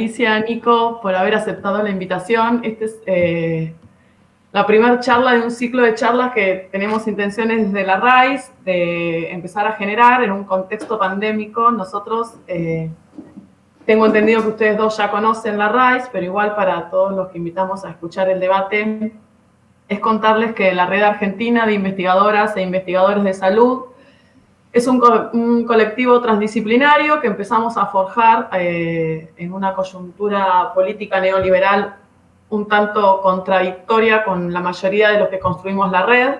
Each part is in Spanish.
Alicia, Nico, por haber aceptado la invitación. Esta es la primera charla de un ciclo de charlas que tenemos intenciones desde la RAIS de empezar a generar en un contexto pandémico. Nosotros, tengo entendido que ustedes dos ya conocen la RAIS, pero igual para todos los que invitamos a escuchar el debate, es contarles que la Red Argentina de Investigadoras e Investigadores de Salud es un colectivo transdisciplinario que empezamos a forjar en una coyuntura política neoliberal un tanto contradictoria con la mayoría de los que construimos la red.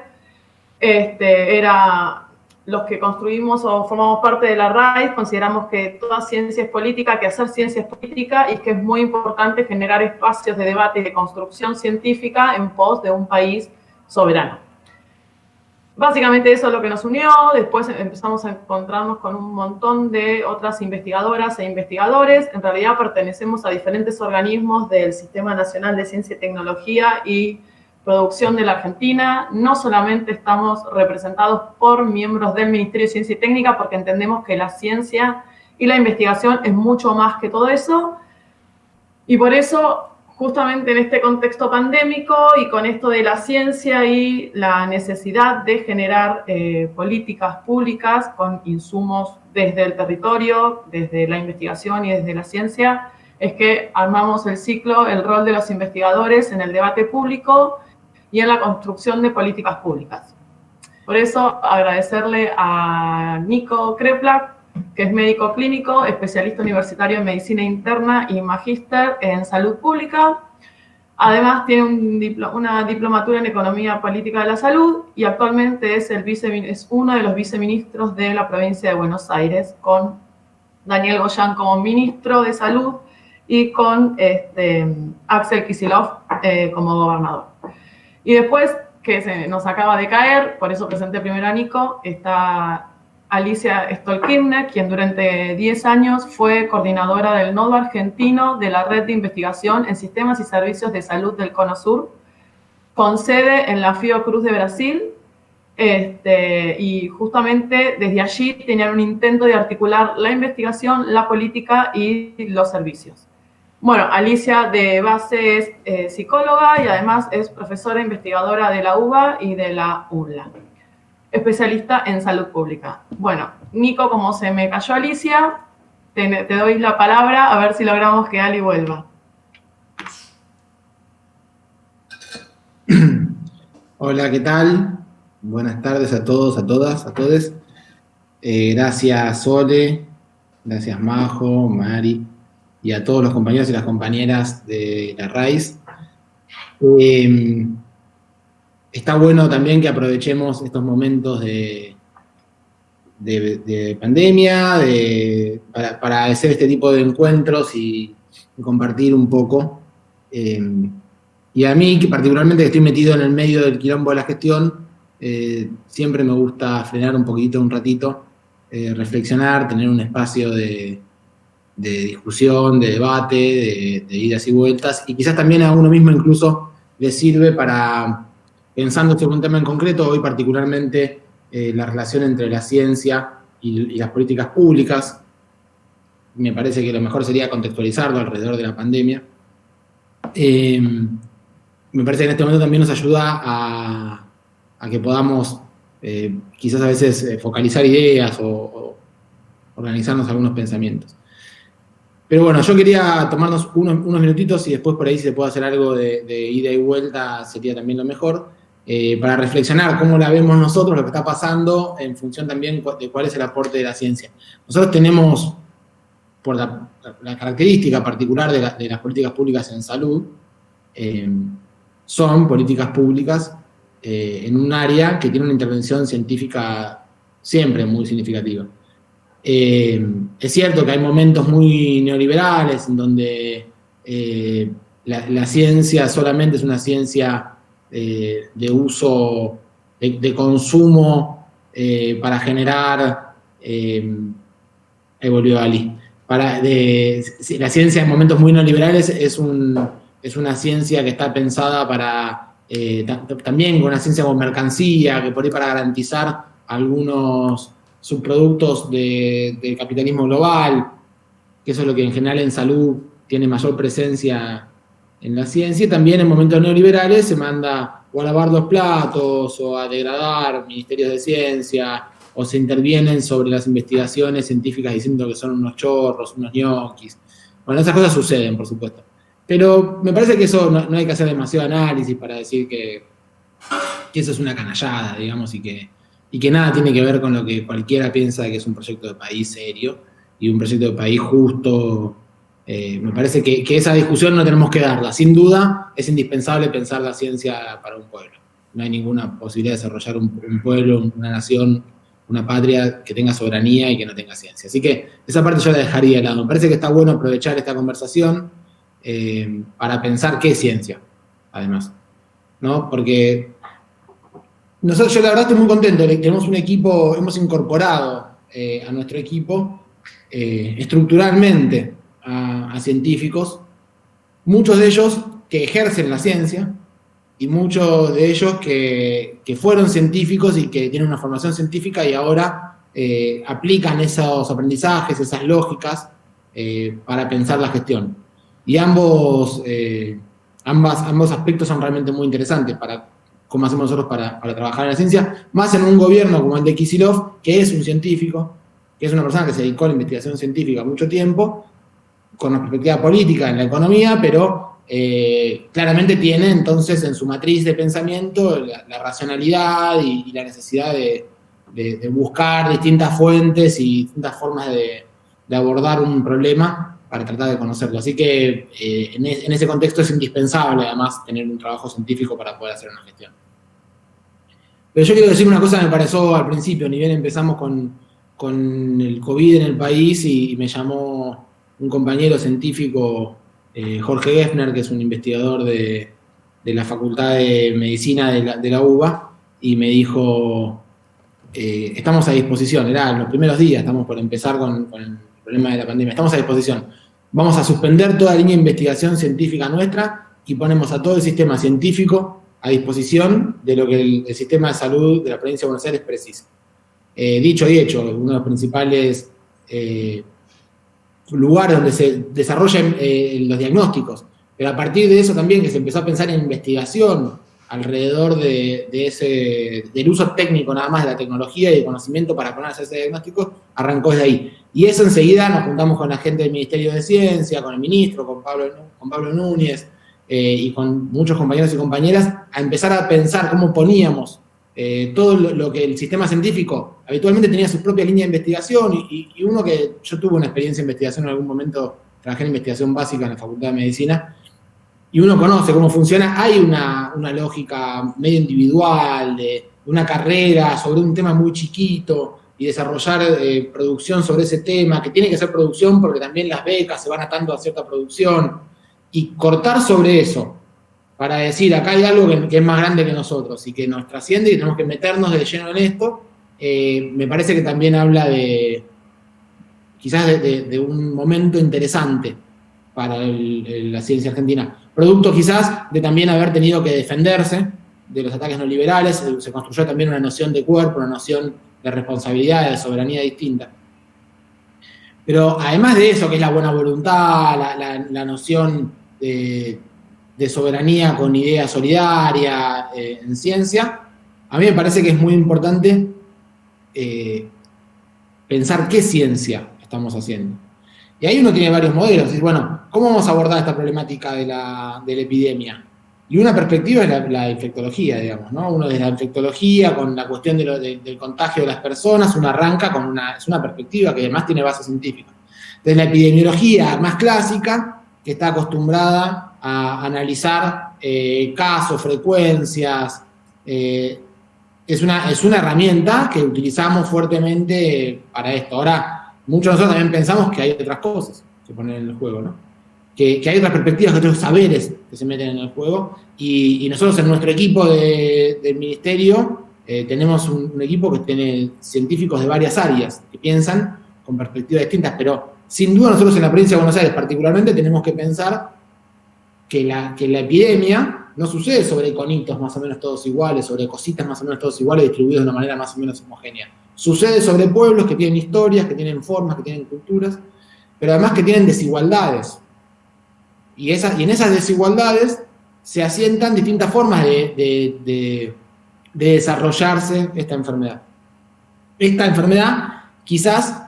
Los que construimos o formamos parte de la RAIS consideramos que toda ciencia es política, que hacer ciencia es política y que es muy importante generar espacios de debate y de construcción científica en pos de un país soberano. Básicamente eso es lo que nos unió. Después empezamos a encontrarnos con un montón de otras investigadoras e investigadores. En realidad pertenecemos a diferentes organismos del Sistema Nacional de Ciencia y Tecnología y Producción de la Argentina. No solamente estamos representados por miembros del Ministerio de Ciencia y Técnica, porque entendemos que la ciencia y la investigación es mucho más que todo eso. Y por eso, justamente en este contexto pandémico y con esto de la ciencia y la necesidad de generar políticas públicas con insumos desde el territorio, desde la investigación y desde la ciencia, es que armamos el ciclo, el rol de los investigadores en el debate público y en la construcción de políticas públicas. Por eso, agradecerle a Nico Kreplak, que es médico clínico, especialista universitario en medicina interna y magíster en salud pública. Además, tiene una diplomatura en economía política de la salud y actualmente es uno de los viceministros de la provincia de Buenos Aires, con Daniel Goyan como ministro de salud y con Axel Kicillof como gobernador. Y después, que se nos acaba de caer, por eso presenté primero a Nico, está Alicia Stolkirner, quien durante 10 años fue coordinadora del Nodo Argentino de la Red de Investigación en Sistemas y Servicios de Salud del Cono Sur, con sede en la Fiocruz de Brasil, y justamente desde allí tenían un intento de articular la investigación, la política y los servicios. Bueno, Alicia de base es psicóloga y además es profesora investigadora de la UBA y de la UNLA. Especialista en salud pública. Bueno, Nico, como se me cayó Alicia, te doy la palabra a ver si logramos que Ali vuelva. Hola, ¿qué tal? Buenas tardes a todos, a todas, a todes. Gracias Sole, gracias Majo, Mari y a todos los compañeros y las compañeras de la RAIS. Está bueno también que aprovechemos estos momentos de pandemia para hacer este tipo de encuentros y compartir un poco. Y a mí, que particularmente estoy metido en el medio del quilombo de la gestión, siempre me gusta frenar un poquito, un ratito, reflexionar, tener un espacio de discusión, de debate, de idas y vueltas, y quizás también a uno mismo incluso le sirve para, pensando sobre un tema en concreto, hoy particularmente la relación entre la ciencia y las políticas públicas. Me parece que lo mejor sería contextualizarlo alrededor de la pandemia. Me parece que en este momento también nos ayuda a que podamos quizás a veces focalizar ideas o organizarnos algunos pensamientos. Pero bueno, yo quería tomarnos unos minutitos y después por ahí si se puede hacer algo de ida y vuelta sería también lo mejor, para reflexionar cómo la vemos nosotros, lo que está pasando, en función también de cuál es el aporte de la ciencia. Nosotros tenemos, por la característica particular de las políticas públicas en salud, son políticas públicas en un área que tiene una intervención científica siempre muy significativa. Es cierto que hay momentos muy neoliberales en donde la ciencia solamente es una ciencia de uso, de consumo para generar, ahí volvió Ali, la ciencia en momentos muy neoliberales es una ciencia que está pensada para, también con una ciencia como mercancía, que por ahí para garantizar algunos subproductos del capitalismo global, que eso es lo que en general en salud tiene mayor presencia en la ciencia, y también en momentos neoliberales se manda o a lavar los platos, o a degradar ministerios de ciencia, o se intervienen sobre las investigaciones científicas diciendo que son unos chorros, unos ñoquis. Bueno, esas cosas suceden, por supuesto. Pero me parece que eso no hay que hacer demasiado análisis para decir que eso es una canallada, digamos, y que nada tiene que ver con lo que cualquiera piensa de que es un proyecto de país serio y un proyecto de país justo. Me parece que esa discusión no tenemos que darla. Sin duda, es indispensable pensar la ciencia para un pueblo. No hay ninguna posibilidad de desarrollar un pueblo, una nación, una patria que tenga soberanía y que no tenga ciencia. Así que esa parte yo la dejaría de lado. Me parece que está bueno aprovechar esta conversación para pensar qué es ciencia, además, ¿no? Porque nosotros, yo la verdad estoy muy contento. Tenemos un equipo, hemos incorporado a nuestro equipo estructuralmente a científicos, muchos de ellos que ejercen la ciencia y muchos de ellos que fueron científicos y que tienen una formación científica y ahora aplican esos aprendizajes, esas lógicas para pensar la gestión. Y ambos aspectos son realmente muy interesantes para cómo hacemos nosotros para trabajar en la ciencia, más en un gobierno como el de Kicillof, que es un científico, que es una persona que se dedicó a la investigación científica mucho tiempo, con una perspectiva política en la economía, pero claramente tiene entonces en su matriz de pensamiento la racionalidad y la necesidad de buscar distintas fuentes y distintas formas de abordar un problema para tratar de conocerlo. Así que en ese contexto es indispensable además tener un trabajo científico para poder hacer una gestión. Pero yo quiero decir una cosa que me pareció al principio, ni bien empezamos con el COVID en el país y me llamó un compañero científico, Jorge Geffner, que es un investigador de la Facultad de Medicina de la UBA, y me dijo, estamos a disposición, era en los primeros días, estamos por empezar con el problema de la pandemia, estamos a disposición, vamos a suspender toda línea de investigación científica nuestra y ponemos a todo el sistema científico a disposición de lo que el sistema de salud de la provincia de Buenos Aires precisa. Dicho y hecho, uno de los principales lugares donde se desarrollan los diagnósticos, pero a partir de eso también que se empezó a pensar en investigación alrededor del uso técnico nada más de la tecnología y el conocimiento para poner a hacer ese diagnóstico, arrancó desde ahí. Y eso enseguida nos juntamos con la gente del Ministerio de Ciencia, con el ministro, con Pablo Núñez y con muchos compañeros y compañeras, a empezar a pensar cómo poníamos todo lo que el sistema científico habitualmente tenía su propia línea de investigación y uno que yo tuve una experiencia de investigación en algún momento, trabajé en investigación básica en la Facultad de Medicina, y uno conoce cómo funciona, hay una lógica medio individual de una carrera sobre un tema muy chiquito y desarrollar producción sobre ese tema, que tiene que ser producción porque también las becas se van atando a cierta producción, y cortar sobre eso para decir, acá hay algo que es más grande que nosotros y que nos trasciende y tenemos que meternos de lleno en esto, me parece que también habla quizás de un momento interesante para la ciencia argentina. Producto quizás de también haber tenido que defenderse de los ataques neoliberales, se construyó también una noción de cuerpo, una noción de responsabilidad, de soberanía distinta. Pero además de eso, que es la buena voluntad, la noción de soberanía con idea solidaria en ciencia, a mí me parece que es muy importante pensar qué ciencia estamos haciendo. Y ahí uno tiene varios modelos. Es decir, bueno, ¿cómo vamos a abordar esta problemática de la epidemia? Y una perspectiva es la infectología, digamos, ¿no? Uno desde la infectología, con la cuestión del contagio de las personas, uno arranca con es una perspectiva que además tiene base científica. Desde la epidemiología más clásica, que está acostumbrada a analizar casos, frecuencias, es una herramienta que utilizamos fuertemente para esto. Ahora, muchos de nosotros también pensamos que hay otras cosas que poner en el juego, ¿no? Que hay otras perspectivas, que otros saberes que se meten en el juego, y nosotros en nuestro equipo del ministerio tenemos un equipo que tiene científicos de varias áreas que piensan con perspectivas distintas, pero sin duda nosotros en la provincia de Buenos Aires particularmente tenemos que pensar que la epidemia no sucede sobre conitos más o menos todos iguales, sobre cositas más o menos todos iguales distribuidos de una manera más o menos homogénea. Sucede sobre pueblos que tienen historias, que tienen formas, que tienen culturas, pero además que tienen desigualdades Y en esas desigualdades se asientan distintas formas de desarrollarse esta enfermedad. Esta enfermedad, quizás,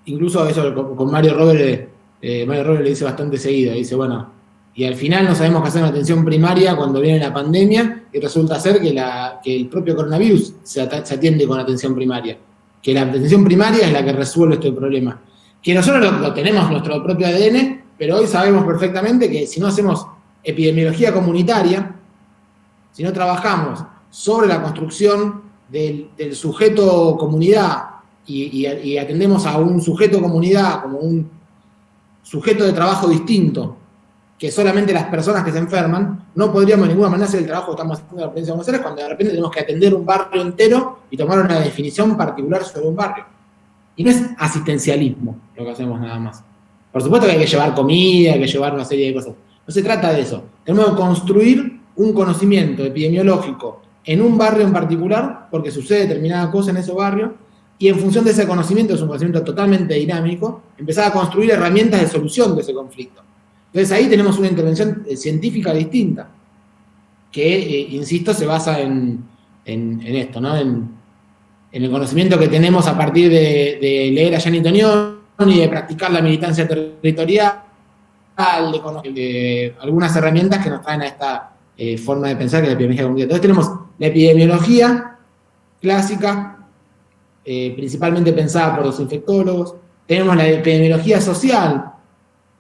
incluso eso con Mario Robert le dice bastante seguido, dice, bueno, y al final no sabemos qué hacer en atención primaria cuando viene la pandemia y resulta ser que el propio coronavirus se atiende con atención primaria, que la atención primaria es la que resuelve este problema. Que nosotros lo tenemos en nuestro propio ADN, pero hoy sabemos perfectamente que si no hacemos epidemiología comunitaria, si no trabajamos sobre la construcción del sujeto comunidad y atendemos a un sujeto comunidad como un sujeto de trabajo distinto que solamente las personas que se enferman, no podríamos de ninguna manera hacer el trabajo que estamos haciendo en la provincia de Buenos Aires cuando de repente tenemos que atender un barrio entero y tomar una definición particular sobre un barrio. Y no es asistencialismo lo que hacemos nada más. Por supuesto que hay que llevar comida, hay que llevar una serie de cosas. No se trata de eso. Tenemos que construir un conocimiento epidemiológico en un barrio en particular, porque sucede determinada cosa en ese barrio, y en función de ese conocimiento, es un conocimiento totalmente dinámico, empezar a construir herramientas de solución de ese conflicto. Entonces ahí tenemos una intervención científica distinta, que, insisto, se basa en esto, ¿no? En el conocimiento que tenemos a partir de leer a Gianni Tognoni, de practicar la militancia territorial, de algunas herramientas que nos traen a esta forma de pensar que es la epidemiología comunitaria. Entonces tenemos la epidemiología clásica, principalmente pensada por los infectólogos. Tenemos la epidemiología social,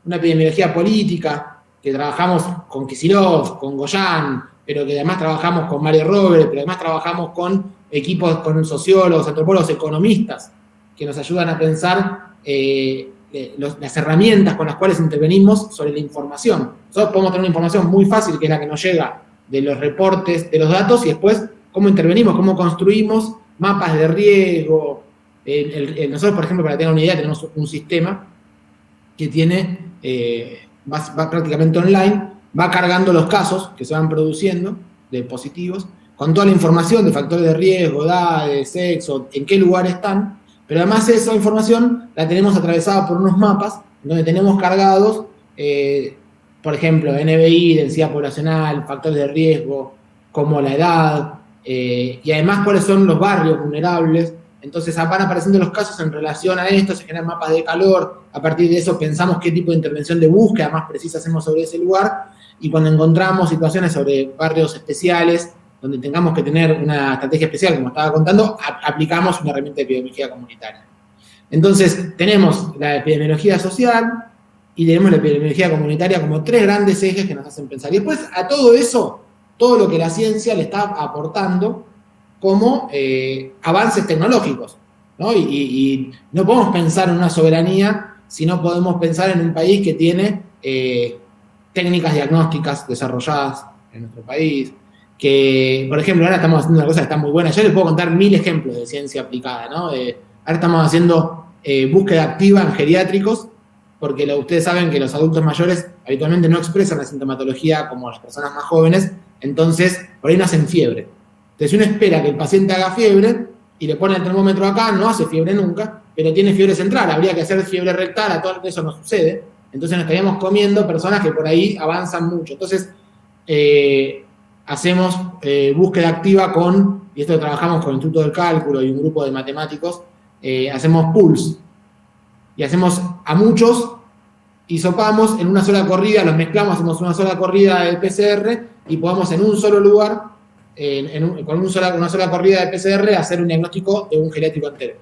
una epidemiología política, que trabajamos con Kicillof, con Goyan, pero que además trabajamos con Mario Robert, pero además trabajamos con equipos, con sociólogos, antropólogos, economistas, que nos ayudan a pensar las herramientas con las cuales intervenimos sobre la información. Nosotros podemos tener una información muy fácil, que es la que nos llega de los reportes, de los datos, y después cómo intervenimos, cómo construimos mapas de riesgo. Nosotros, por ejemplo, para que tengan una idea, tenemos un sistema que tiene, va prácticamente online, va cargando los casos que se van produciendo de positivos, con toda la información de factores de riesgo, edades, sexo, en qué lugar están, pero además esa información la tenemos atravesada por unos mapas donde tenemos cargados, por ejemplo, NBI, densidad poblacional, factores de riesgo, como la edad, y además cuáles son los barrios vulnerables. Entonces van apareciendo los casos en relación a esto, se generan mapas de calor, a partir de eso pensamos qué tipo de intervención de búsqueda más precisa hacemos sobre ese lugar, y cuando encontramos situaciones sobre barrios especiales, donde tengamos que tener una estrategia especial, como estaba contando, aplicamos una herramienta de epidemiología comunitaria. Entonces, tenemos la epidemiología social y tenemos la epidemiología comunitaria como tres grandes ejes que nos hacen pensar. Y después, a todo eso, todo lo que la ciencia le está aportando como avances tecnológicos, ¿no? Y no podemos pensar en una soberanía si no podemos pensar en un país que tiene técnicas diagnósticas desarrolladas en nuestro país, que, por ejemplo, ahora estamos haciendo una cosa que está muy buena. Yo les puedo contar 1000 ejemplos de ciencia aplicada, ¿no? Ahora estamos haciendo búsqueda activa en geriátricos, porque ustedes saben que los adultos mayores habitualmente no expresan la sintomatología como las personas más jóvenes, entonces por ahí no hacen fiebre. Entonces uno espera que el paciente haga fiebre y le pone el termómetro acá, no hace fiebre nunca, pero tiene fiebre central, habría que hacer fiebre rectal, a todo eso no sucede, entonces nos estaríamos comiendo personas que por ahí avanzan mucho. Entonces, hacemos búsqueda activa y esto trabajamos con el Instituto del Cálculo y un grupo de matemáticos, hacemos pools, y hacemos a muchos, hisopamos en una sola corrida, los mezclamos, hacemos una sola corrida de PCR, y podemos en un solo lugar, con una sola corrida de PCR, hacer un diagnóstico de un geriátrico entero.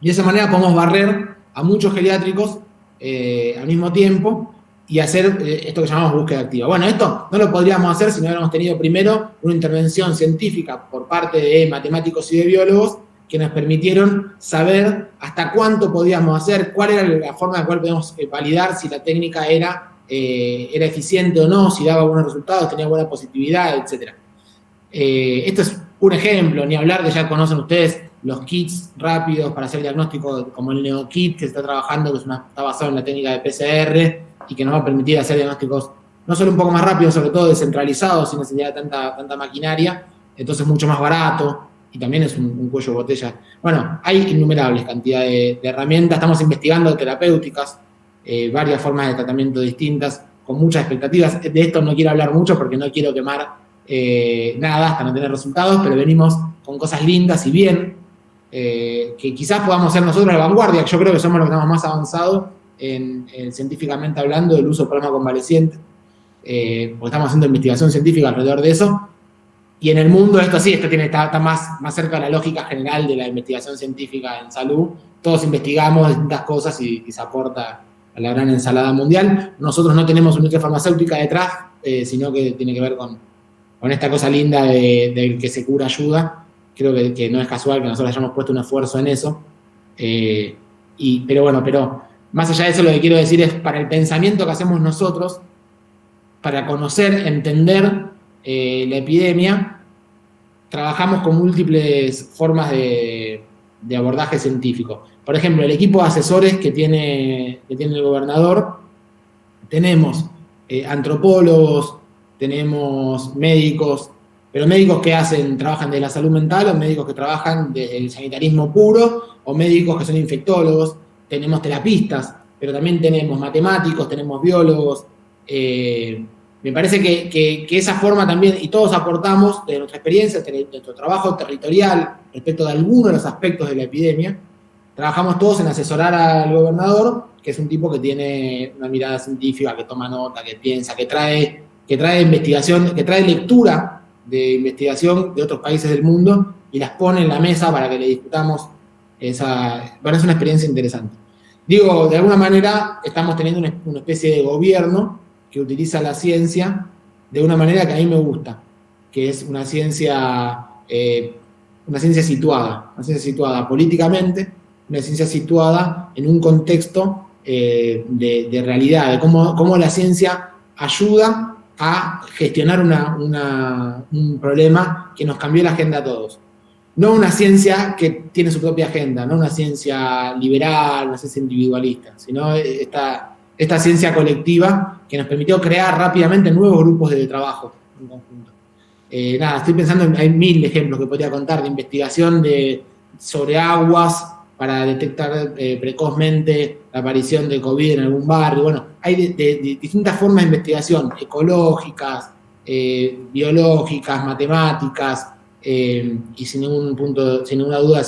Y de esa manera podemos barrer a muchos geriátricos al mismo tiempo, y hacer esto que llamamos búsqueda activa. Bueno, esto no lo podríamos hacer si no hubiéramos tenido primero una intervención científica por parte de matemáticos y de biólogos que nos permitieron saber hasta cuánto podíamos hacer, cuál era la forma en la cual podíamos validar si la técnica era eficiente o no, si daba buenos resultados, tenía buena positividad, etc. Esto es un ejemplo, ni hablar de, ya conocen ustedes, los kits rápidos para hacer diagnóstico, como el NeoKit que se está trabajando, que está basado en la técnica de PCR, y que nos va a permitir hacer diagnósticos no solo un poco más rápidos, sobre todo descentralizados, sin necesidad de tanta maquinaria, entonces mucho más barato, y también es un cuello de botella. Bueno, hay innumerables cantidades de herramientas, estamos investigando terapéuticas, varias formas de tratamiento distintas, con muchas expectativas. De esto no quiero hablar mucho porque no quiero quemar nada hasta no tener resultados, pero venimos con cosas lindas y bien, que quizás podamos ser nosotros la vanguardia. Yo creo que somos los que estamos más avanzados científicamente hablando del uso de plasma convaleciente, porque estamos haciendo investigación científica alrededor de eso. Y en el mundo esto sí, está más cerca de la lógica general de la investigación científica en salud. Todos investigamos distintas cosas y se aporta a la gran ensalada mundial. Nosotros no tenemos una industria farmacéutica detrás, sino que tiene que ver con esta cosa linda del que se cura ayuda. Creo que no es casual que nosotros hayamos puesto un esfuerzo en eso. Pero más allá de eso, lo que quiero decir es, para el pensamiento que hacemos nosotros, para conocer, entender la epidemia, trabajamos con múltiples formas de abordaje científico. Por ejemplo, el equipo de asesores que tiene el gobernador, tenemos antropólogos, tenemos médicos, pero médicos que trabajan de la salud mental, o médicos que trabajan desde el sanitarismo puro, o médicos que son infectólogos, tenemos terapistas, pero también tenemos matemáticos, tenemos biólogos. Me parece que esa forma también, y todos aportamos de nuestra experiencia, de nuestro trabajo territorial respecto de algunos de los aspectos de la epidemia. Trabajamos todos en asesorar al gobernador, que es un tipo que tiene una mirada científica, que toma nota, que piensa, que trae investigación, que trae lectura de investigación de otros países del mundo y las pone en la mesa para que le discutamos. Parece una experiencia interesante. Digo, de alguna manera estamos teniendo una especie de gobierno que utiliza la ciencia de una manera que a mí me gusta, que es una ciencia situada políticamente, una ciencia situada en un contexto de realidad, de cómo la ciencia ayuda a gestionar un problema que nos cambió la agenda a todos. No una ciencia que tiene su propia agenda, no una ciencia liberal, una ciencia individualista, sino esta ciencia colectiva que nos permitió crear rápidamente nuevos grupos de trabajo en conjunto. Estoy pensando hay 1000 ejemplos que podría contar de investigación sobre aguas para detectar precozmente la aparición de COVID en algún barrio. Bueno, hay de distintas formas de investigación, ecológicas, biológicas, matemáticas, y sin ninguna duda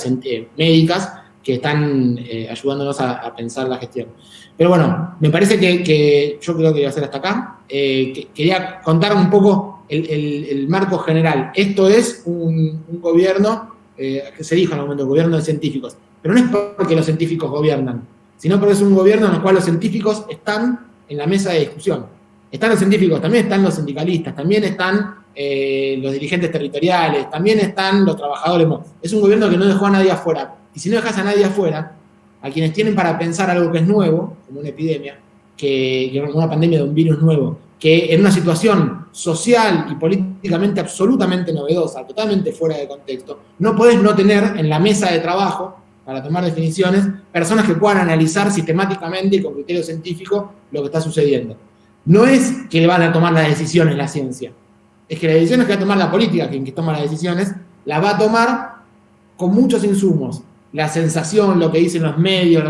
médicas, que están ayudándonos a pensar la gestión. Pero bueno, me parece que yo creo que voy a hacer hasta acá. Quería contar un poco el marco general. Esto es un gobierno, que se dijo en el momento, gobierno de científicos. Pero no es porque los científicos gobiernan, sino porque es un gobierno en el cual los científicos están en la mesa de discusión. Están los científicos, también están los sindicalistas, también están los dirigentes territoriales, también están los trabajadores. Es un gobierno que no dejó a nadie afuera. Y si no dejas a nadie afuera, a quienes tienen para pensar algo que es nuevo, como una epidemia, que una pandemia de un virus nuevo, que en una situación social y políticamente absolutamente novedosa, totalmente fuera de contexto, no podés no tener en la mesa de trabajo, para tomar definiciones, personas que puedan analizar sistemáticamente y con criterio científico lo que está sucediendo. No es que le van a tomar las decisiones la ciencia, es que las decisiones que va a tomar la política, quien que toma las decisiones, la va a tomar con muchos insumos, la sensación, lo que dicen los medios,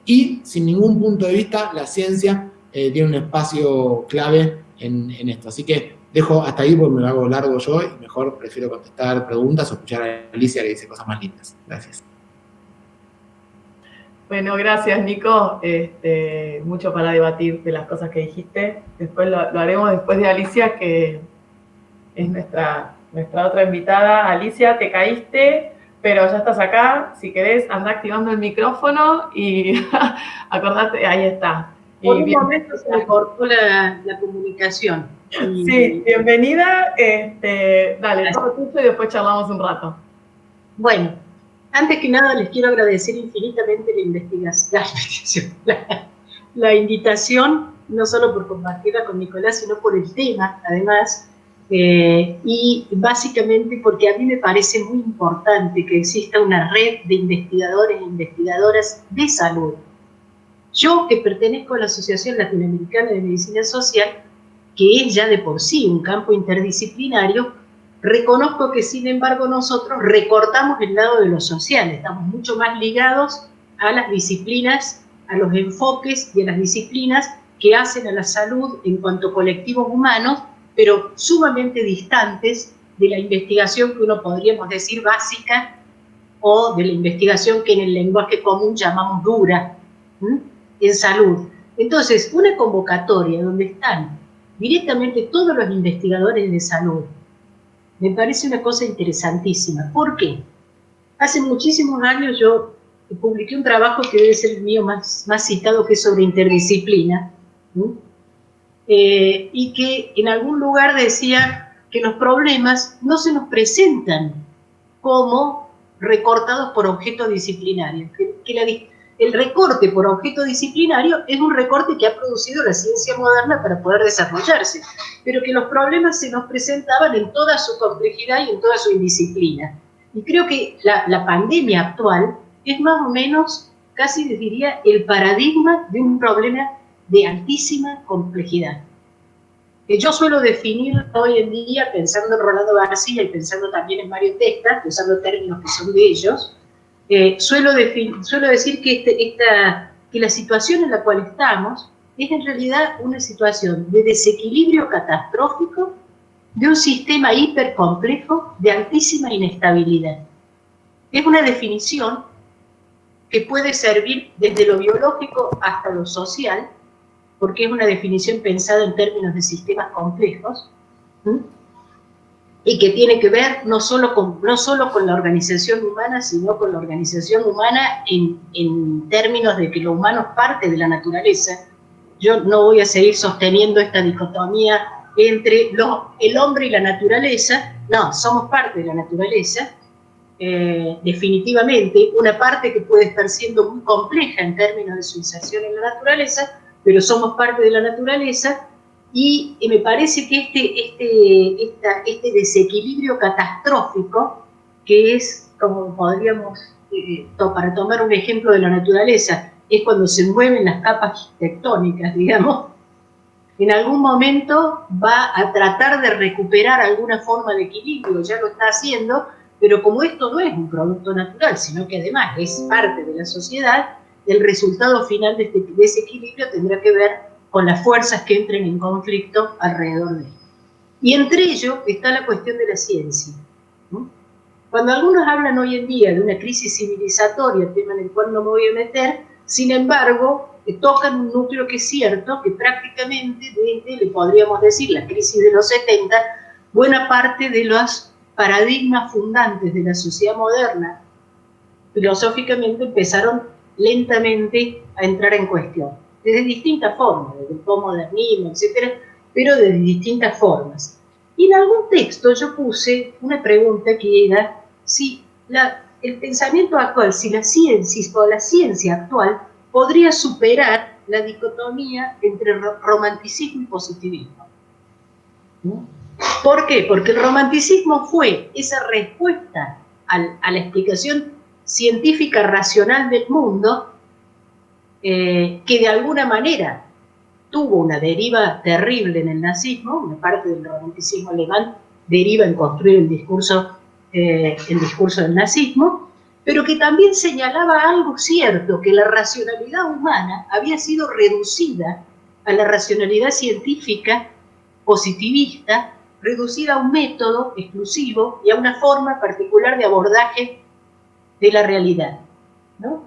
y sin ningún punto de vista la ciencia tiene un espacio clave en esto. Así que dejo hasta ahí porque me lo hago largo yo y mejor prefiero contestar preguntas o escuchar a Alicia que dice cosas más lindas. Gracias. Bueno, gracias, Nico. Mucho para debatir de las cosas que dijiste. Después lo haremos después de Alicia, que es nuestra otra invitada. Alicia, te caíste, pero ya estás acá. Si querés, anda activando el micrófono y acordate, ahí está. Por un momento se me cortó la comunicación. Sí, bienvenida. Dale, todo tuyo y después charlamos un rato. Bueno, antes que nada les quiero agradecer infinitamente la invitación, no solo por compartirla con Nicolás, sino por el tema, además, y básicamente porque a mí me parece muy importante que exista una red de investigadores e investigadoras de salud. Yo, que pertenezco a la Asociación Latinoamericana de Medicina Social, que es ya de por sí un campo interdisciplinario, reconozco que, sin embargo, nosotros recortamos el lado de lo social, estamos mucho más ligados a las disciplinas, a los enfoques y a las disciplinas que hacen a la salud en cuanto a colectivos humanos, pero sumamente distantes de la investigación que uno podríamos decir básica o de la investigación que en el lenguaje común llamamos dura, en salud. Entonces, una convocatoria donde están directamente todos los investigadores de salud, me parece una cosa interesantísima. ¿Por qué? Hace muchísimos años yo publiqué un trabajo que debe ser el mío más citado, que es sobre interdisciplina, y que en algún lugar decía que los problemas no se nos presentan como recortados por objeto disciplinario, que el recorte por objeto disciplinario es un recorte que ha producido la ciencia moderna para poder desarrollarse, pero que los problemas se nos presentaban en toda su complejidad y en toda su indisciplina. Y creo que la pandemia actual es más o menos, casi les diría, el paradigma de un problema de altísima complejidad. Yo suelo definir hoy en día, pensando en Rolando García y pensando también en Mario Testa, usando términos que son de ellos, suelo decir que la situación en la cual estamos es en realidad una situación de desequilibrio catastrófico de un sistema hipercomplejo de altísima inestabilidad. Es una definición que puede servir desde lo biológico hasta lo social, porque es una definición pensada en términos de sistemas complejos, y que tiene que ver no solo con la organización humana, sino con la organización humana en términos de que lo humano es parte de la naturaleza. Yo no voy a seguir sosteniendo esta dicotomía entre el hombre y la naturaleza. No, somos parte de la naturaleza, definitivamente, una parte que puede estar siendo muy compleja en términos de su inserción en la naturaleza, pero somos parte de la naturaleza, y me parece que este desequilibrio catastrófico, que es, como podríamos, para tomar un ejemplo de la naturaleza, es cuando se mueven las capas tectónicas, digamos, en algún momento va a tratar de recuperar alguna forma de equilibrio, ya lo está haciendo, pero como esto no es un producto natural, sino que además es parte de la sociedad, el resultado final de ese equilibrio tendrá que ver con las fuerzas que entren en conflicto alrededor de él. Y entre ello está la cuestión de la ciencia, ¿no? Cuando algunos hablan hoy en día de una crisis civilizatoria, tema en el cual no me voy a meter, sin embargo, tocan un núcleo que es cierto, que prácticamente desde, le podríamos decir, la crisis de los 70, buena parte de los paradigmas fundantes de la sociedad moderna, filosóficamente empezaron lentamente a entrar en cuestión, desde distintas formas, desde el postmodernismo, etcétera, pero de distintas formas. Y en algún texto yo puse una pregunta que era si el pensamiento actual, si la ciencia actual podría superar la dicotomía entre romanticismo y positivismo. ¿No? ¿Por qué? Porque el romanticismo fue esa respuesta a la explicación científica racional del mundo, que de alguna manera tuvo una deriva terrible en el nazismo. Una parte del romanticismo alemán deriva en construir el discurso del nazismo, pero que también señalaba algo cierto, que la racionalidad humana había sido reducida a la racionalidad científica positivista, reducida a un método exclusivo y a una forma particular de abordaje de la realidad, ¿no?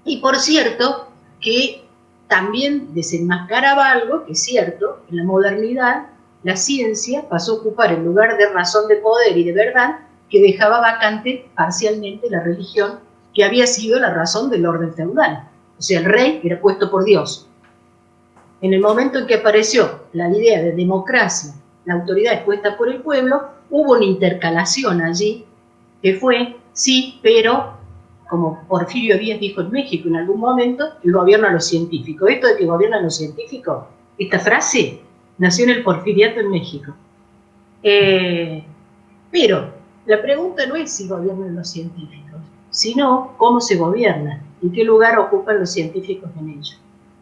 Y por cierto, que también desenmascaraba algo que es cierto: en la modernidad la ciencia pasó a ocupar el lugar de razón, de poder y de verdad que dejaba vacante parcialmente la religión, que había sido la razón del orden feudal. O sea, el rey era puesto por Dios. En el momento en que apareció la idea de democracia, la autoridad es puesta por el pueblo, hubo una intercalación allí, que fue, sí, pero, como Porfirio Díaz dijo en México en algún momento, el gobierno a los científicos. Esto de que gobiernan los científicos, esta frase nació en el porfiriato en México. Pero la pregunta no es si gobiernan los científicos, sino cómo se gobierna y qué lugar ocupan los científicos en ello.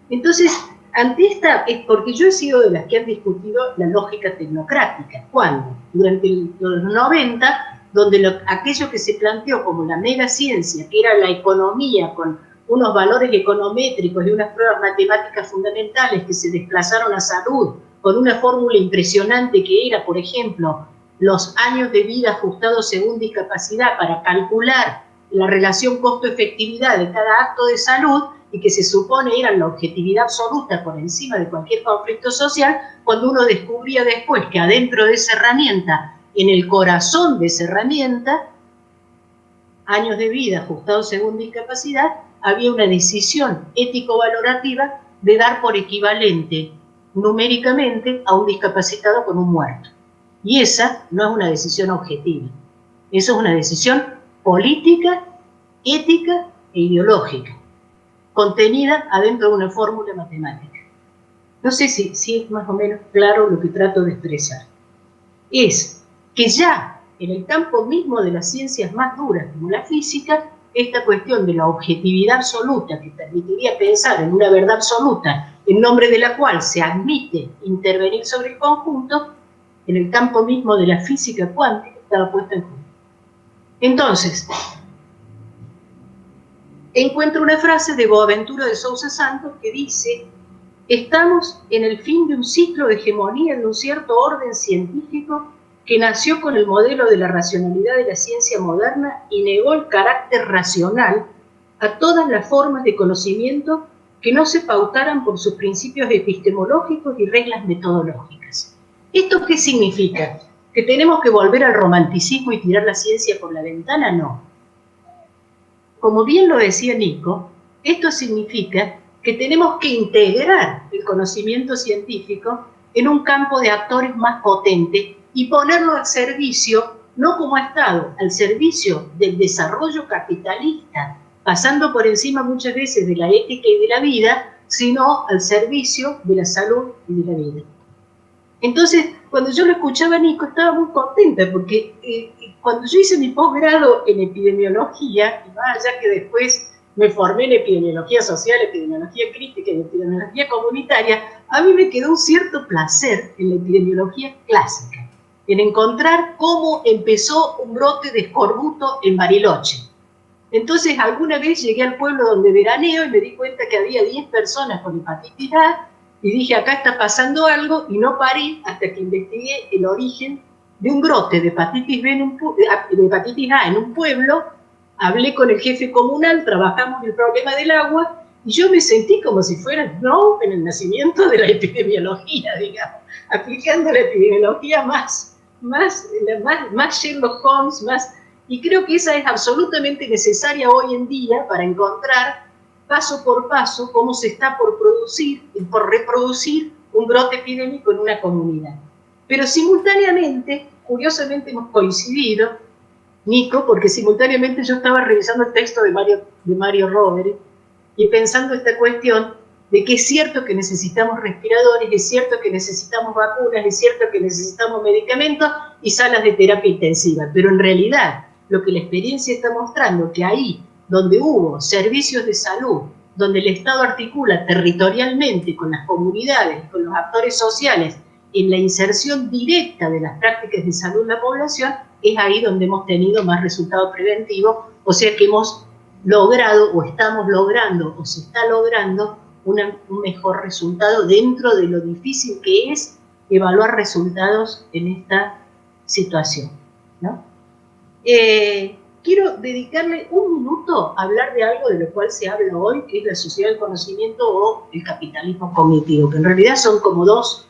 Entonces, ante esta, porque yo he sido de las que han discutido la lógica tecnocrática. ¿Cuándo? Durante los 90, donde aquello que se planteó como la mega ciencia, que era la economía con unos valores econométricos y unas pruebas matemáticas fundamentales que se desplazaron a salud con una fórmula impresionante que era, por ejemplo, los años de vida ajustados según discapacidad para calcular la relación costo-efectividad de cada acto de salud, y que se supone eran la objetividad absoluta por encima de cualquier conflicto social, cuando uno descubría después que adentro de esa herramienta, en el corazón de esa herramienta, años de vida ajustados según discapacidad, había una decisión ético-valorativa de dar por equivalente numéricamente a un discapacitado con un muerto. Y esa no es una decisión objetiva, eso es una decisión política, ética e ideológica, contenida adentro de una fórmula matemática. No sé si es más o menos claro lo que trato de expresar. Es que ya en el campo mismo de las ciencias más duras, como la física, esta cuestión de la objetividad absoluta, que permitiría pensar en una verdad absoluta, en nombre de la cual se admite intervenir sobre el conjunto, en el campo mismo de la física cuántica, estaba puesta en juego. Entonces, encuentro una frase de Boaventura de Sousa Santos que dice: estamos en el fin de un ciclo de hegemonía de un cierto orden científico que nació con el modelo de la racionalidad de la ciencia moderna y negó el carácter racional a todas las formas de conocimiento que no se pautaran por sus principios epistemológicos y reglas metodológicas. ¿Esto qué significa? ¿Que tenemos que volver al romanticismo y tirar la ciencia por la ventana? No. Como bien lo decía Nico, esto significa que tenemos que integrar el conocimiento científico en un campo de actores más potente y ponerlo al servicio, no como ha estado, al servicio del desarrollo capitalista, pasando por encima muchas veces de la ética y de la vida, sino al servicio de la salud y de la vida. Entonces, cuando yo lo escuchaba a Nico, estaba muy contenta, porque cuando yo hice mi posgrado en epidemiología, y más allá que después me formé en epidemiología social, epidemiología crítica y epidemiología comunitaria, a mí me quedó un cierto placer en la epidemiología clásica, en encontrar cómo empezó un brote de escorbuto en Bariloche. Entonces, alguna vez llegué al pueblo donde veraneo y me di cuenta que había 10 personas con hepatitis A, y dije, acá está pasando algo, y no paré hasta que investigué el origen de un brote de hepatitis A en un pueblo. Hablé con el jefe comunal, trabajamos el problema del agua, y yo me sentí como si fuera en el nacimiento de la epidemiología, digamos, aplicando la epidemiología más Sherlock Holmes, y creo que esa es absolutamente necesaria hoy en día para encontrar paso por paso cómo se está por reproducir un brote epidémico en una comunidad. Pero simultáneamente, curiosamente hemos coincidido, Nico, porque simultáneamente yo estaba revisando el texto de Mario Rovere y pensando esta cuestión de que es cierto que necesitamos respiradores, es cierto que necesitamos vacunas, es cierto que necesitamos medicamentos y salas de terapia intensiva, pero en realidad lo que la experiencia está mostrando, que ahí donde hubo servicios de salud, donde el Estado articula territorialmente con las comunidades, con los actores sociales, en la inserción directa de las prácticas de salud en la población, es ahí donde hemos tenido más resultados preventivos, o sea que hemos logrado, o estamos logrando, o se está logrando un mejor resultado dentro de lo difícil que es evaluar resultados en esta situación, ¿no? Quiero dedicarle un minuto a hablar de algo de lo cual se habla hoy, que es la sociedad del conocimiento o el capitalismo cognitivo, que en realidad son como dos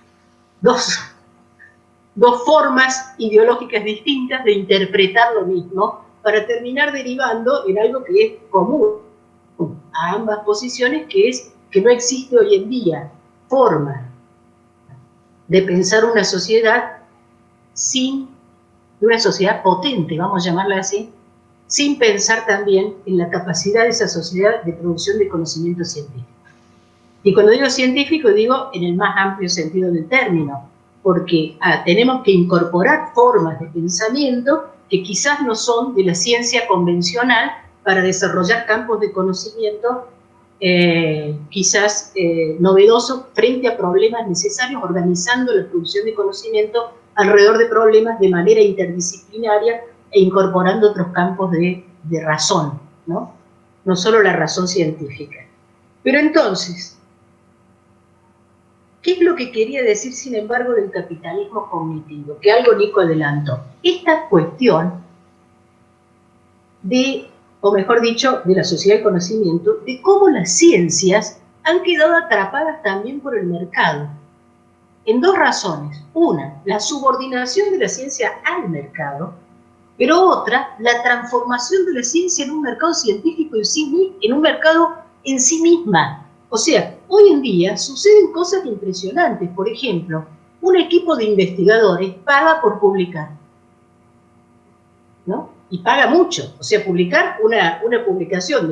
formas ideológicas distintas de interpretar lo mismo, para terminar derivando en algo que es común a ambas posiciones, que es que no existe hoy en día forma de pensar una sociedad una sociedad potente, vamos a llamarla así, sin pensar también en la capacidad de esa sociedad de producción de conocimiento científico. Y cuando digo científico, digo en el más amplio sentido del término, porque tenemos que incorporar formas de pensamiento que quizás no son de la ciencia convencional para desarrollar campos de conocimiento quizás novedosos frente a problemas necesarios, organizando la producción de conocimiento alrededor de problemas de manera interdisciplinaria e incorporando otros campos de razón, ¿no? no solo la razón científica. Pero entonces, ¿qué es lo que quería decir, sin embargo, del capitalismo cognitivo? Que algo Nico adelantó. Esta cuestión de, o mejor dicho, de la sociedad del conocimiento, de cómo las ciencias han quedado atrapadas también por el mercado. En dos razones. Una, la subordinación de la ciencia al mercado, pero otra, la transformación de la ciencia en un mercado científico en un mercado en sí misma. O sea, hoy en día suceden cosas impresionantes. Por ejemplo, un equipo de investigadores paga por publicar, ¿no? Y paga mucho. O sea, publicar una publicación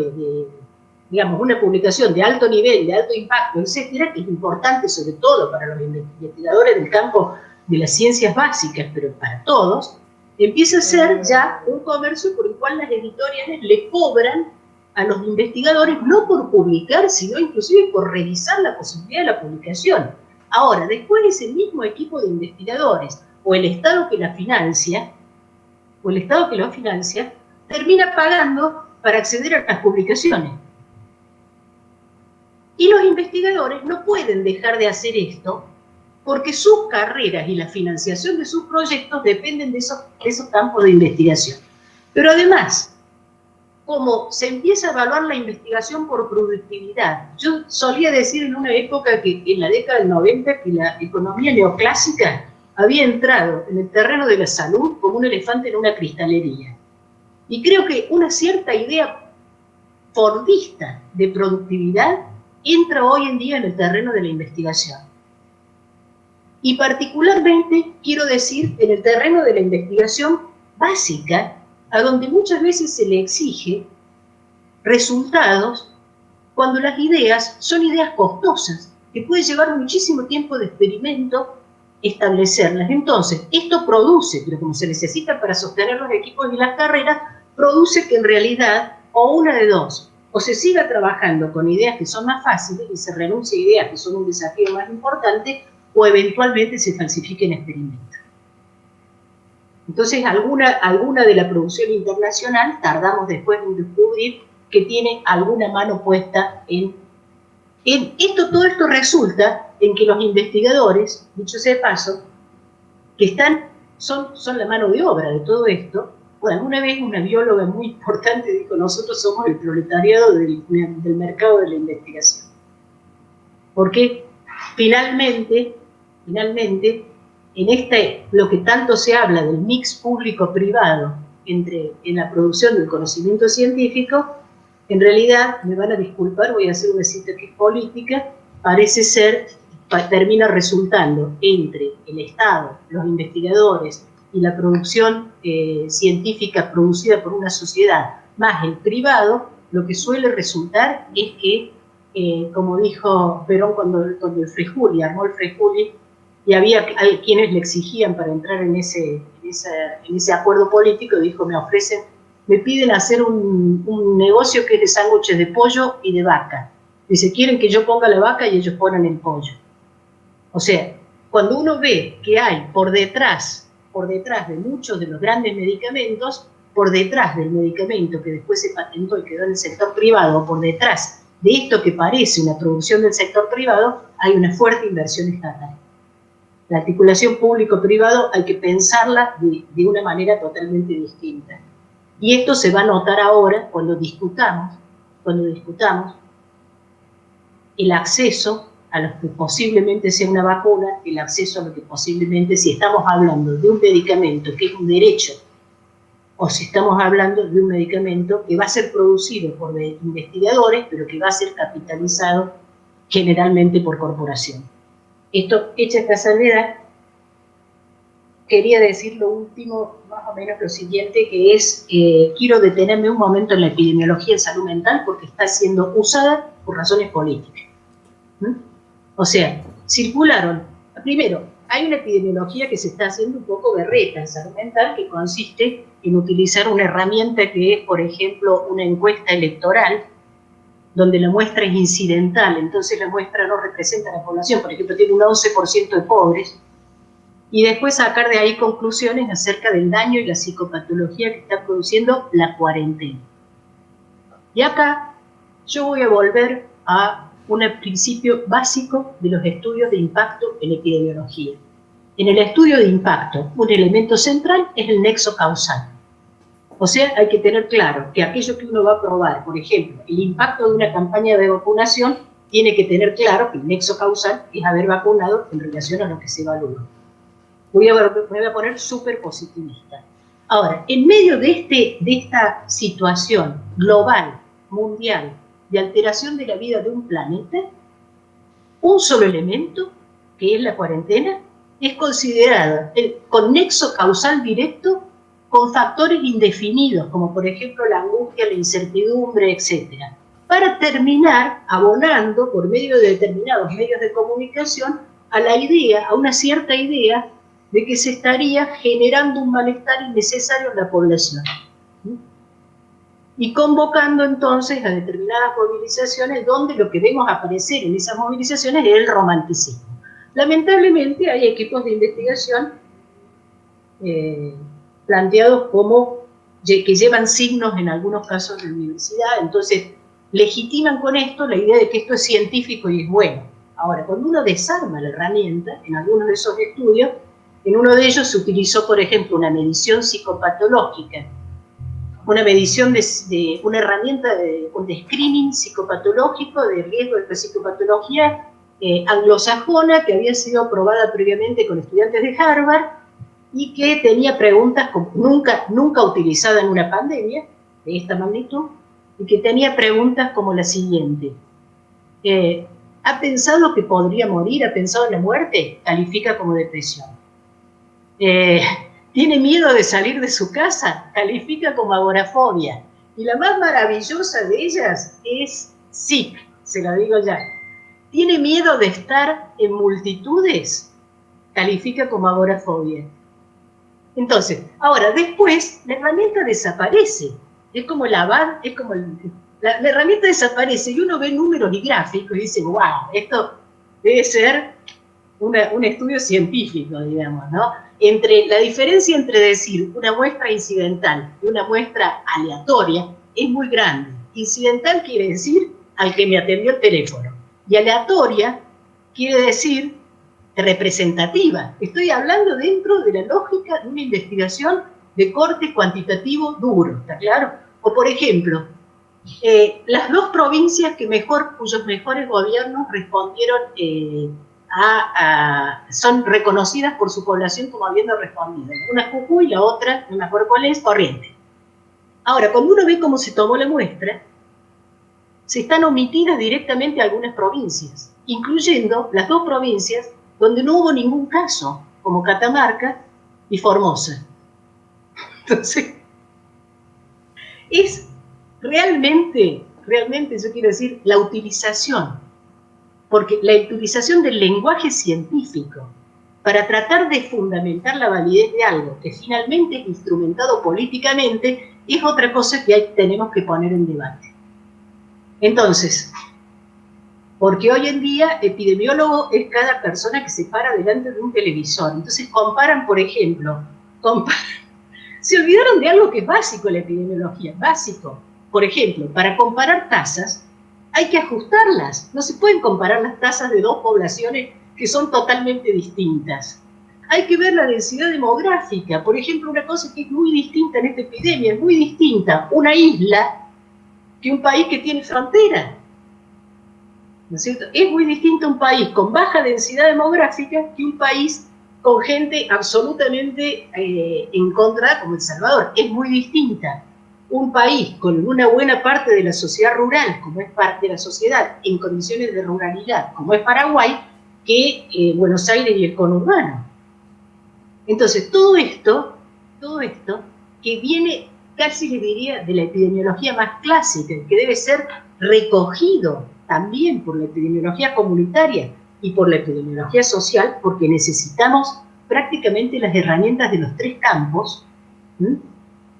digamos, una publicación de alto nivel, de alto impacto, etcétera, que es importante sobre todo para los investigadores del campo de las ciencias básicas, pero para todos, empieza a ser ya un comercio por el cual las editoriales le cobran a los investigadores no por publicar, sino inclusive por revisar la posibilidad de la publicación. Ahora, después ese mismo equipo de investigadores o el Estado que la financia, termina pagando para acceder a las publicaciones. Y los investigadores no pueden dejar de hacer esto porque sus carreras y la financiación de sus proyectos dependen de esos campos de investigación. Pero además, como se empieza a evaluar la investigación por productividad, yo solía decir en una época que en la década del 90 que la economía neoclásica había entrado en el terreno de la salud como un elefante en una cristalería. Y creo que una cierta idea fordista de productividad entra hoy en día en el terreno de la investigación. Y particularmente, quiero decir, en el terreno de la investigación básica, a donde muchas veces se le exige resultados cuando las ideas son ideas costosas, que puede llevar muchísimo tiempo de experimento establecerlas. Entonces, esto produce, pero como se necesita para sostener los equipos y las carreras, produce que en realidad, o una de dos, o se siga trabajando con ideas que son más fáciles y se renuncie a ideas que son un desafío más importante, o eventualmente se falsifiquen experimentos. Entonces, alguna de la producción internacional tardamos después en descubrir que tiene alguna mano puesta en esto. Todo esto resulta en que los investigadores, dicho sea de paso, que son la mano de obra de todo esto. Bueno, alguna vez una bióloga muy importante dijo: nosotros somos el proletariado del mercado de la investigación. Porque finalmente, en lo que tanto se habla del mix público-privado en la producción del conocimiento científico, en realidad, me van a disculpar, voy a hacer una cita que es política, parece ser, termina resultando entre el Estado, los investigadores y la producción científica producida por una sociedad, más el privado, lo que suele resultar es que, como dijo Perón cuando el Frejuli, armó el Frejuli, y había quienes le exigían para entrar en ese acuerdo político, dijo: me piden hacer un negocio que es de sándwiches de pollo y de vaca. Dice: quieren que yo ponga la vaca y ellos ponen el pollo. O sea, cuando uno ve que hay por detrás de muchos de los grandes medicamentos, por detrás del medicamento que después se patentó y quedó en el sector privado, por detrás de esto que parece una producción del sector privado, hay una fuerte inversión estatal. La articulación público-privado hay que pensarla de una manera totalmente distinta. Y esto se va a notar ahora cuando discutamos el acceso a lo que posiblemente sea una vacuna, el acceso a lo que posiblemente, si estamos hablando de un medicamento que es un derecho, o si estamos hablando de un medicamento que va a ser producido por investigadores, pero que va a ser capitalizado generalmente por corporación. Esto, hecha esta salvedad, quería decir lo último, más o menos lo siguiente, que es, quiero detenerme un momento en la epidemiología en salud mental porque está siendo usada por razones políticas. O sea, circularon, primero, hay una epidemiología que se está haciendo un poco berreta en salud mental, que consiste en utilizar una herramienta que es, por ejemplo, una encuesta electoral, donde la muestra es incidental, entonces la muestra no representa a la población, por ejemplo, tiene un 11% de pobres, y después sacar de ahí conclusiones acerca del daño y la psicopatología que está produciendo la cuarentena. Y acá yo voy a volver a un principio básico de los estudios de impacto en epidemiología. En el estudio de impacto, un elemento central es el nexo causal. O sea, hay que tener claro que aquello que uno va a probar, por ejemplo, el impacto de una campaña de vacunación, tiene que tener claro que el nexo causal es haber vacunado en relación a lo que se evalúa. Me voy a poner súper positivista. Ahora, en medio de esta situación global, mundial, de alteración de la vida de un planeta, un solo elemento, que es la cuarentena, es considerado con nexo causal directo con factores indefinidos, como por ejemplo la angustia, la incertidumbre, etc., para terminar abonando, por medio de determinados medios de comunicación, a la idea, a una cierta idea, de que se estaría generando un malestar innecesario en la población. Y convocando entonces a determinadas movilizaciones donde lo que vemos aparecer en esas movilizaciones es el romanticismo. Lamentablemente hay equipos de investigación planteados como que llevan signos en algunos casos de la universidad, entonces legitiman con esto la idea de que esto es científico y es bueno. Ahora, cuando uno desarma la herramienta, en algunos de esos estudios, en uno de ellos se utilizó, por ejemplo, una medición psicopatológica, una medición de una herramienta de screening psicopatológico, de riesgo de psicopatología anglosajona, que había sido aprobada previamente con estudiantes de Harvard y que tenía preguntas como nunca utilizada en una pandemia de esta magnitud, y que tenía preguntas como la siguiente. ¿Ha pensado que podría morir? ¿Ha pensado en la muerte? Califica como depresión. ¿Tiene miedo de salir de su casa? Califica como agorafobia. Y la más maravillosa de ellas es sick, se la digo ya. ¿Tiene miedo de estar en multitudes? Califica como agorafobia. Entonces, ahora, después, la herramienta desaparece. Es como la herramienta desaparece y uno ve números y gráficos y dice, wow, esto debe ser un estudio científico, digamos, ¿no? La diferencia entre decir una muestra incidental y una muestra aleatoria es muy grande. Incidental quiere decir al que me atendió el teléfono. Y aleatoria quiere decir representativa. Estoy hablando dentro de la lógica de una investigación de corte cuantitativo duro, ¿está claro? O por ejemplo, las dos provincias cuyos mejores gobiernos respondieron son reconocidas por su población como habiendo respondido. Una es Jujuy, la otra, no me acuerdo cuál es, Corrientes. Ahora, cuando uno ve cómo se tomó la muestra, se están omitidas directamente algunas provincias, incluyendo las dos provincias donde no hubo ningún caso, como Catamarca y Formosa. Entonces, es realmente, yo quiero decir, la utilización, porque la utilización del lenguaje científico para tratar de fundamentar la validez de algo que finalmente es instrumentado políticamente es otra cosa que tenemos que poner en debate. Entonces, porque hoy en día epidemiólogo es cada persona que se para delante de un televisor. Entonces comparan, por ejemplo, se olvidaron de algo que es básico en la epidemiología, básico. Por ejemplo, para comparar tasas hay que ajustarlas. No se pueden comparar las tasas de dos poblaciones que son totalmente distintas. Hay que ver la densidad demográfica. Por ejemplo, una cosa que es muy distinta en esta epidemia, es muy distinta una isla que un país que tiene frontera. ¿No es cierto? Es muy distinto un país con baja densidad demográfica que un país con gente absolutamente en contra, como El Salvador. Es muy distinta. Un país con una buena parte de la sociedad rural, como es parte de la sociedad en condiciones de ruralidad, como es Paraguay, que Buenos Aires y el conurbano. Entonces, todo esto que viene, casi le diría, de la epidemiología más clásica, que debe ser recogido también por la epidemiología comunitaria y por la epidemiología social, porque necesitamos prácticamente las herramientas de los tres campos.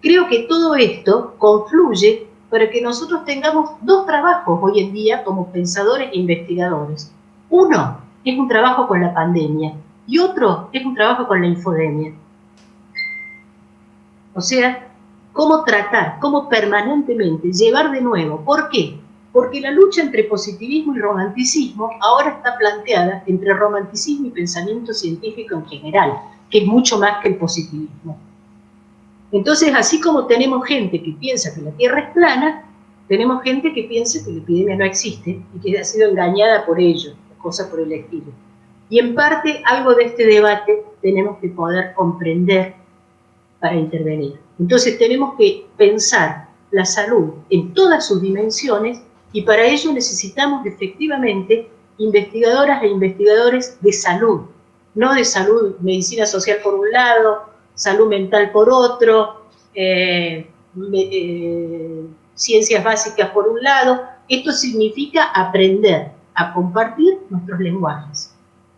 Creo que todo esto confluye para que nosotros tengamos dos trabajos hoy en día como pensadores e investigadores. Uno es un trabajo con la pandemia y otro es un trabajo con la infodemia. O sea, cómo tratar, cómo permanentemente llevar de nuevo. ¿Por qué? Porque la lucha entre positivismo y romanticismo ahora está planteada entre romanticismo y pensamiento científico en general, que es mucho más que el positivismo. Entonces, así como tenemos gente que piensa que la Tierra es plana, tenemos gente que piensa que la epidemia no existe y que ha sido engañada por ello, cosas por el estilo. Y en parte, algo de este debate tenemos que poder comprender para intervenir. Entonces, tenemos que pensar la salud en todas sus dimensiones y para ello necesitamos efectivamente investigadoras e investigadores de salud, no de salud, medicina social por un lado, salud mental por otro, ciencias básicas por un lado. Esto significa aprender a compartir nuestros lenguajes.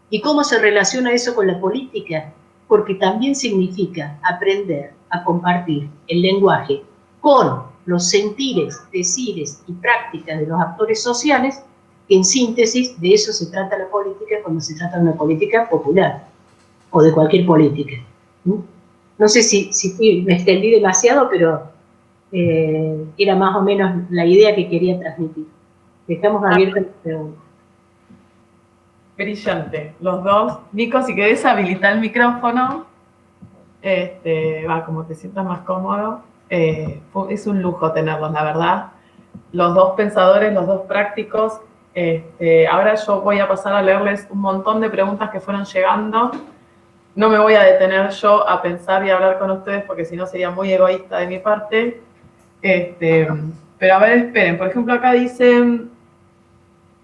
¿Y cómo se relaciona eso con la política? Porque también significa aprender a compartir el lenguaje con los sentires, decires y prácticas de los actores sociales, que en síntesis de eso se trata la política cuando se trata de una política popular o de cualquier política. No sé si me extendí demasiado, pero era más o menos la idea que quería transmitir. Dejamos abierta la pregunta. Brillante, los dos. Nico, si querés habilitar el micrófono, como te sientas más cómodo. Es un lujo tenerlos, la verdad. Los dos pensadores, los dos prácticos. Ahora yo voy a pasar a leerles un montón de preguntas que fueron llegando. No me voy a detener yo a pensar y a hablar con ustedes porque si no sería muy egoísta de mi parte. Pero a ver, esperen. Por ejemplo, acá dicen: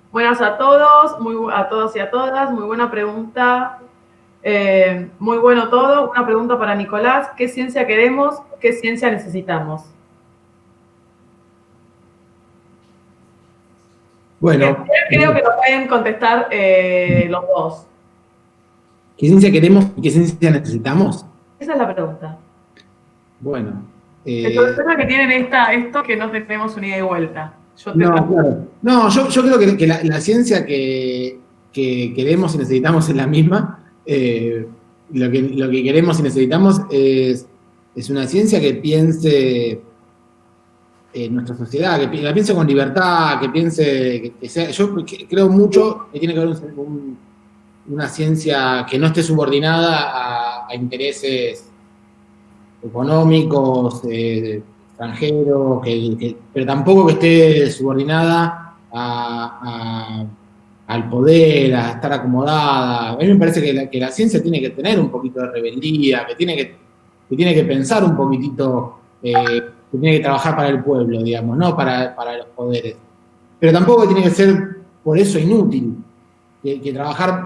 buenas a todos, a todos y a todas. Muy buena pregunta. Muy bueno todo. Una pregunta para Nicolás: ¿qué ciencia queremos? ¿Qué ciencia necesitamos? Bueno. Creo que lo pueden contestar los dos. ¿Qué ciencia queremos y qué ciencia necesitamos? Esa es la pregunta. Bueno. El problema que tienen esto que no tenemos una ida y vuelta. Claro. No, yo creo que la ciencia que queremos y necesitamos es la misma. Lo que queremos y necesitamos es una ciencia que piense en nuestra sociedad, que la piense con libertad, que piense que sea. Yo creo mucho que tiene que haber una ciencia que no esté subordinada a intereses económicos, extranjeros, pero tampoco que esté subordinada al poder, a estar acomodada. A mí me parece que la ciencia tiene que tener un poquito de rebeldía, que tiene que pensar un poquitito, que tiene que trabajar para el pueblo, digamos, no para los poderes. Pero tampoco tiene que ser por eso inútil, que trabajar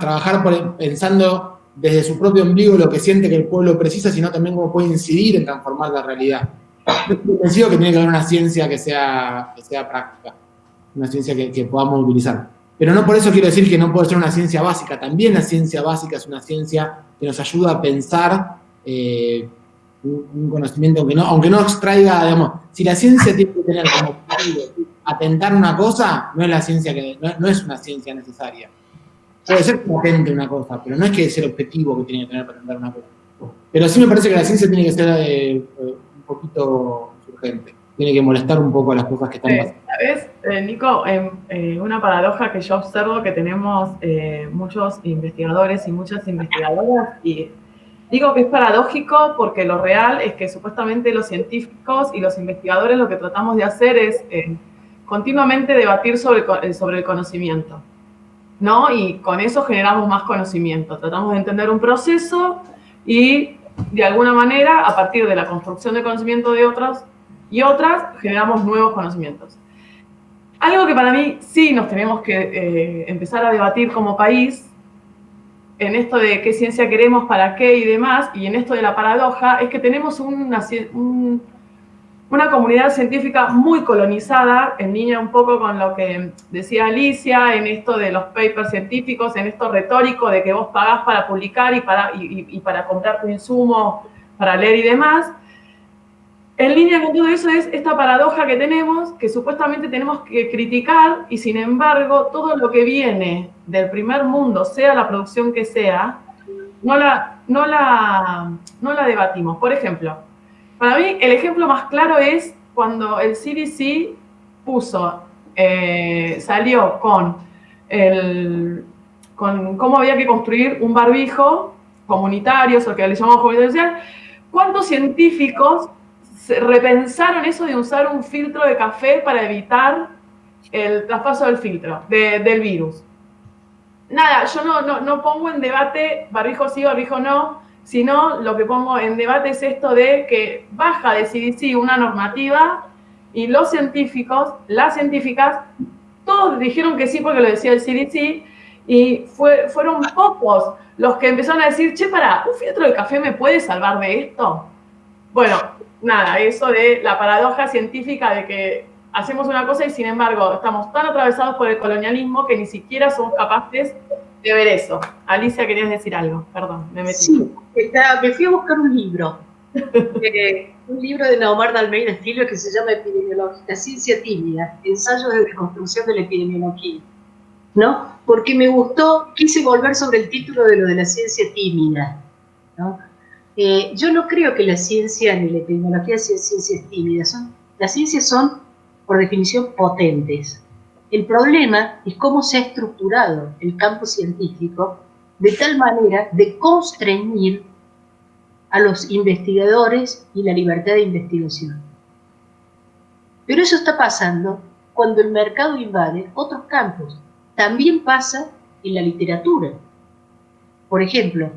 pensando desde su propio ombligo lo que siente que el pueblo precisa, sino también cómo puede incidir en transformar la realidad. Estoy convencido que tiene que haber una ciencia que sea práctica, una ciencia que podamos utilizar. Pero no por eso quiero decir que no puede ser una ciencia básica. También la ciencia básica es una ciencia que nos ayuda a pensar un conocimiento aunque no extraiga, digamos, si la ciencia tiene que tener como objetivo atentar una cosa, no es una ciencia necesaria. Puede ser potente una cosa, pero no es que es el objetivo que tiene que tener para atentar una cosa. Pero sí me parece que la ciencia tiene que ser un poquito urgente. Tiene que molestar un poco a las cosas que están pasando. ¿Sabes, Nico? Una paradoja que yo observo que tenemos muchos investigadores y muchas investigadoras, y digo que es paradójico porque lo real es que supuestamente los científicos y los investigadores lo que tratamos de hacer es continuamente debatir sobre el conocimiento, ¿no? Y con eso generamos más conocimiento. Tratamos de entender un proceso y, de alguna manera, a partir de la construcción de conocimiento de otros y otras, generamos nuevos conocimientos. Algo que para mí sí nos tenemos que empezar a debatir como país, en esto de qué ciencia queremos, para qué y demás, y en esto de la paradoja, es que tenemos una comunidad científica muy colonizada, en línea un poco con lo que decía Alicia, en esto de los papers científicos, en esto retórico de que vos pagás para publicar y para comprar tu insumo, para leer y demás. En línea con todo eso es esta paradoja que tenemos, que supuestamente tenemos que criticar, y sin embargo, todo lo que viene del primer mundo, sea la producción que sea, no la debatimos. Por ejemplo, para mí el ejemplo más claro es cuando el CDC puso salió con cómo había que construir un barbijo comunitario, o que le llamamos comunitario social. ¿Cuántos científicos repensaron eso de usar un filtro de café para evitar el traspaso del filtro, del virus? Nada, yo no pongo en debate barbijo sí, barbijo no, sino lo que pongo en debate es esto de que baja de CDC una normativa y los científicos, las científicas, todos dijeron que sí porque lo decía el CDC, y fueron pocos los que empezaron a decir, che, pará, ¿un filtro de café me puede salvar de esto? Bueno, nada, eso de la paradoja científica de que hacemos una cosa y sin embargo estamos tan atravesados por el colonialismo que ni siquiera somos capaces de ver eso. Alicia, querías decir algo, perdón, me metí. Sí, me fui a buscar un libro de Naomar de Almeida Filho que se llama Epidemiología, la ciencia tímida, ensayos de reconstrucción de la epidemiología, ¿no? Porque me gustó, quise volver sobre el título de lo de la ciencia tímida, ¿no? Yo no creo que la ciencia ni la epidemiología sean ciencias tímidas. Las ciencias son, por definición, potentes. El problema es cómo se ha estructurado el campo científico de tal manera de constreñir a los investigadores y la libertad de investigación. Pero eso está pasando cuando el mercado invade otros campos. También pasa en la literatura. Por ejemplo,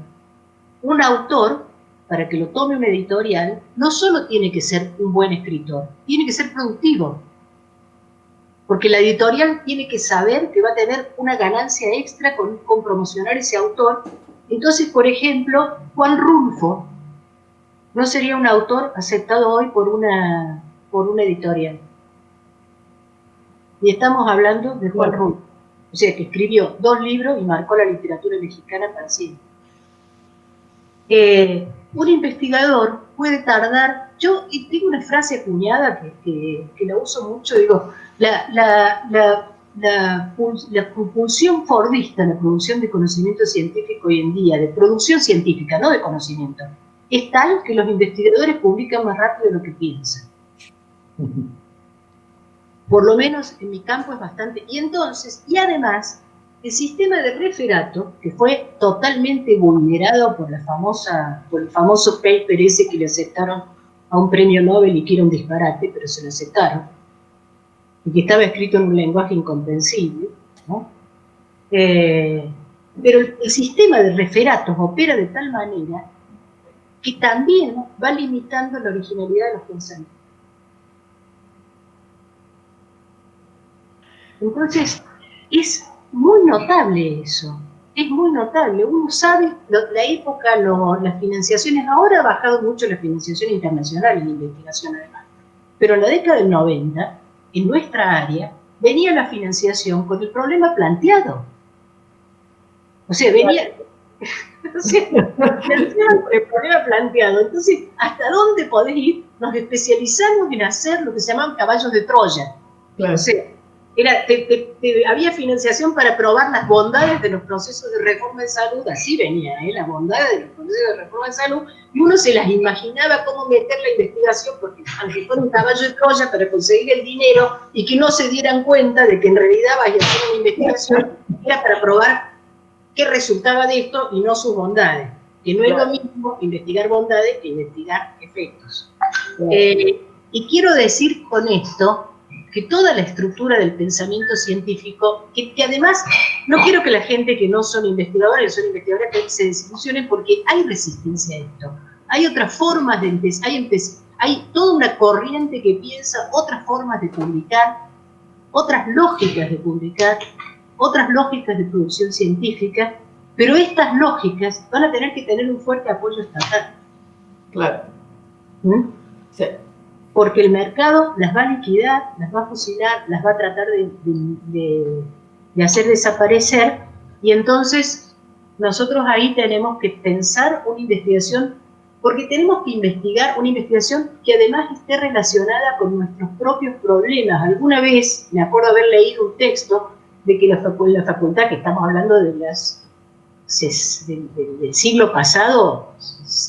un autor, para que lo tome un editorial, no solo tiene que ser un buen escritor, tiene que ser productivo. Porque la editorial tiene que saber que va a tener una ganancia extra con promocionar ese autor. Entonces, por ejemplo, Juan Rulfo no sería un autor aceptado hoy por una editorial. Y estamos hablando de Juan Rulfo. O sea, que escribió 2 libros y marcó la literatura mexicana para siempre. Un investigador puede tardar, yo tengo una frase acuñada que la uso mucho, digo, la propulsión fordista, la producción de conocimiento científico hoy en día, de producción científica, no de conocimiento, es tal que los investigadores publican más rápido de lo que piensan. Por lo menos en mi campo es bastante. Y entonces, y además, el sistema de referato, que fue totalmente vulnerado por el famoso paper ese que le aceptaron a un premio Nobel y que era un disparate, pero se lo aceptaron, y que estaba escrito en un lenguaje incomprensible, ¿no? Pero el sistema de referatos opera de tal manera que también va limitando la originalidad de los pensamientos. Entonces, es muy notable eso, es muy notable. Uno sabe, la época, las financiaciones, ahora ha bajado mucho la financiación internacional en investigación además, pero en la década del 90, en nuestra área, venía la financiación con el problema planteado. O sea, venía... el problema planteado. Entonces, ¿hasta dónde podés ir? Nos especializamos en hacer lo que se llaman caballos de Troya. Claro. O sea, había financiación para probar las bondades de los procesos de reforma de salud, así venía, las bondades de los procesos de reforma de salud, y uno se las imaginaba cómo meter la investigación, porque aunque fuera un caballo de Troya para conseguir el dinero, y que no se dieran cuenta de que en realidad vaya a hacer una investigación, era para probar qué resultaba de esto y no sus bondades, que no es lo mismo investigar bondades que investigar efectos. Y quiero decir con esto que toda la estructura del pensamiento científico, que además no quiero que la gente que no son investigadores que se desilusionen, porque hay resistencia a esto. Hay otras formas de empezar, hay toda una corriente que piensa otras formas de publicar, otras lógicas de publicar, otras lógicas de producción científica, pero estas lógicas van a tener que tener un fuerte apoyo estatal. Claro. Sí. Porque el mercado las va a liquidar, las va a fusilar, las va a tratar de hacer desaparecer, y entonces nosotros ahí tenemos que pensar una investigación, porque tenemos que investigar una investigación que además esté relacionada con nuestros propios problemas. Alguna vez me acuerdo haber leído un texto de que la facultad, que estamos hablando de del siglo pasado,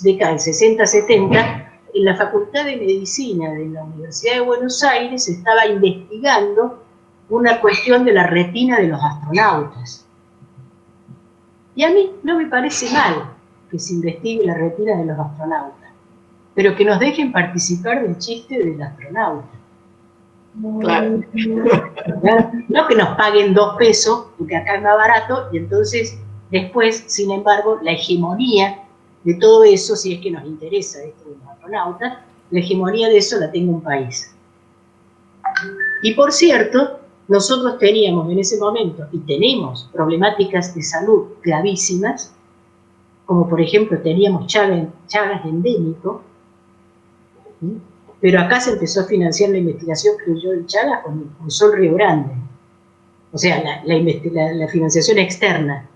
década del 60-70, en la Facultad de Medicina de la Universidad de Buenos Aires se estaba investigando una cuestión de la retina de los astronautas. Y a mí no me parece mal que se investigue la retina de los astronautas, pero que nos dejen participar del chiste del astronauta. Claro. No que nos paguen 2 pesos, porque acá es más barato, y entonces después, sin embargo, la hegemonía de todo eso, si es que nos interesa esto de los astronautas, la hegemonía de eso la tenga un país. Y por cierto, nosotros teníamos en ese momento, y tenemos, problemáticas de salud gravísimas, como por ejemplo teníamos Chagas endémico, pero acá se empezó a financiar la investigación, creo yo, de Chagas con Sol Río Grande, o sea, la financiación externa.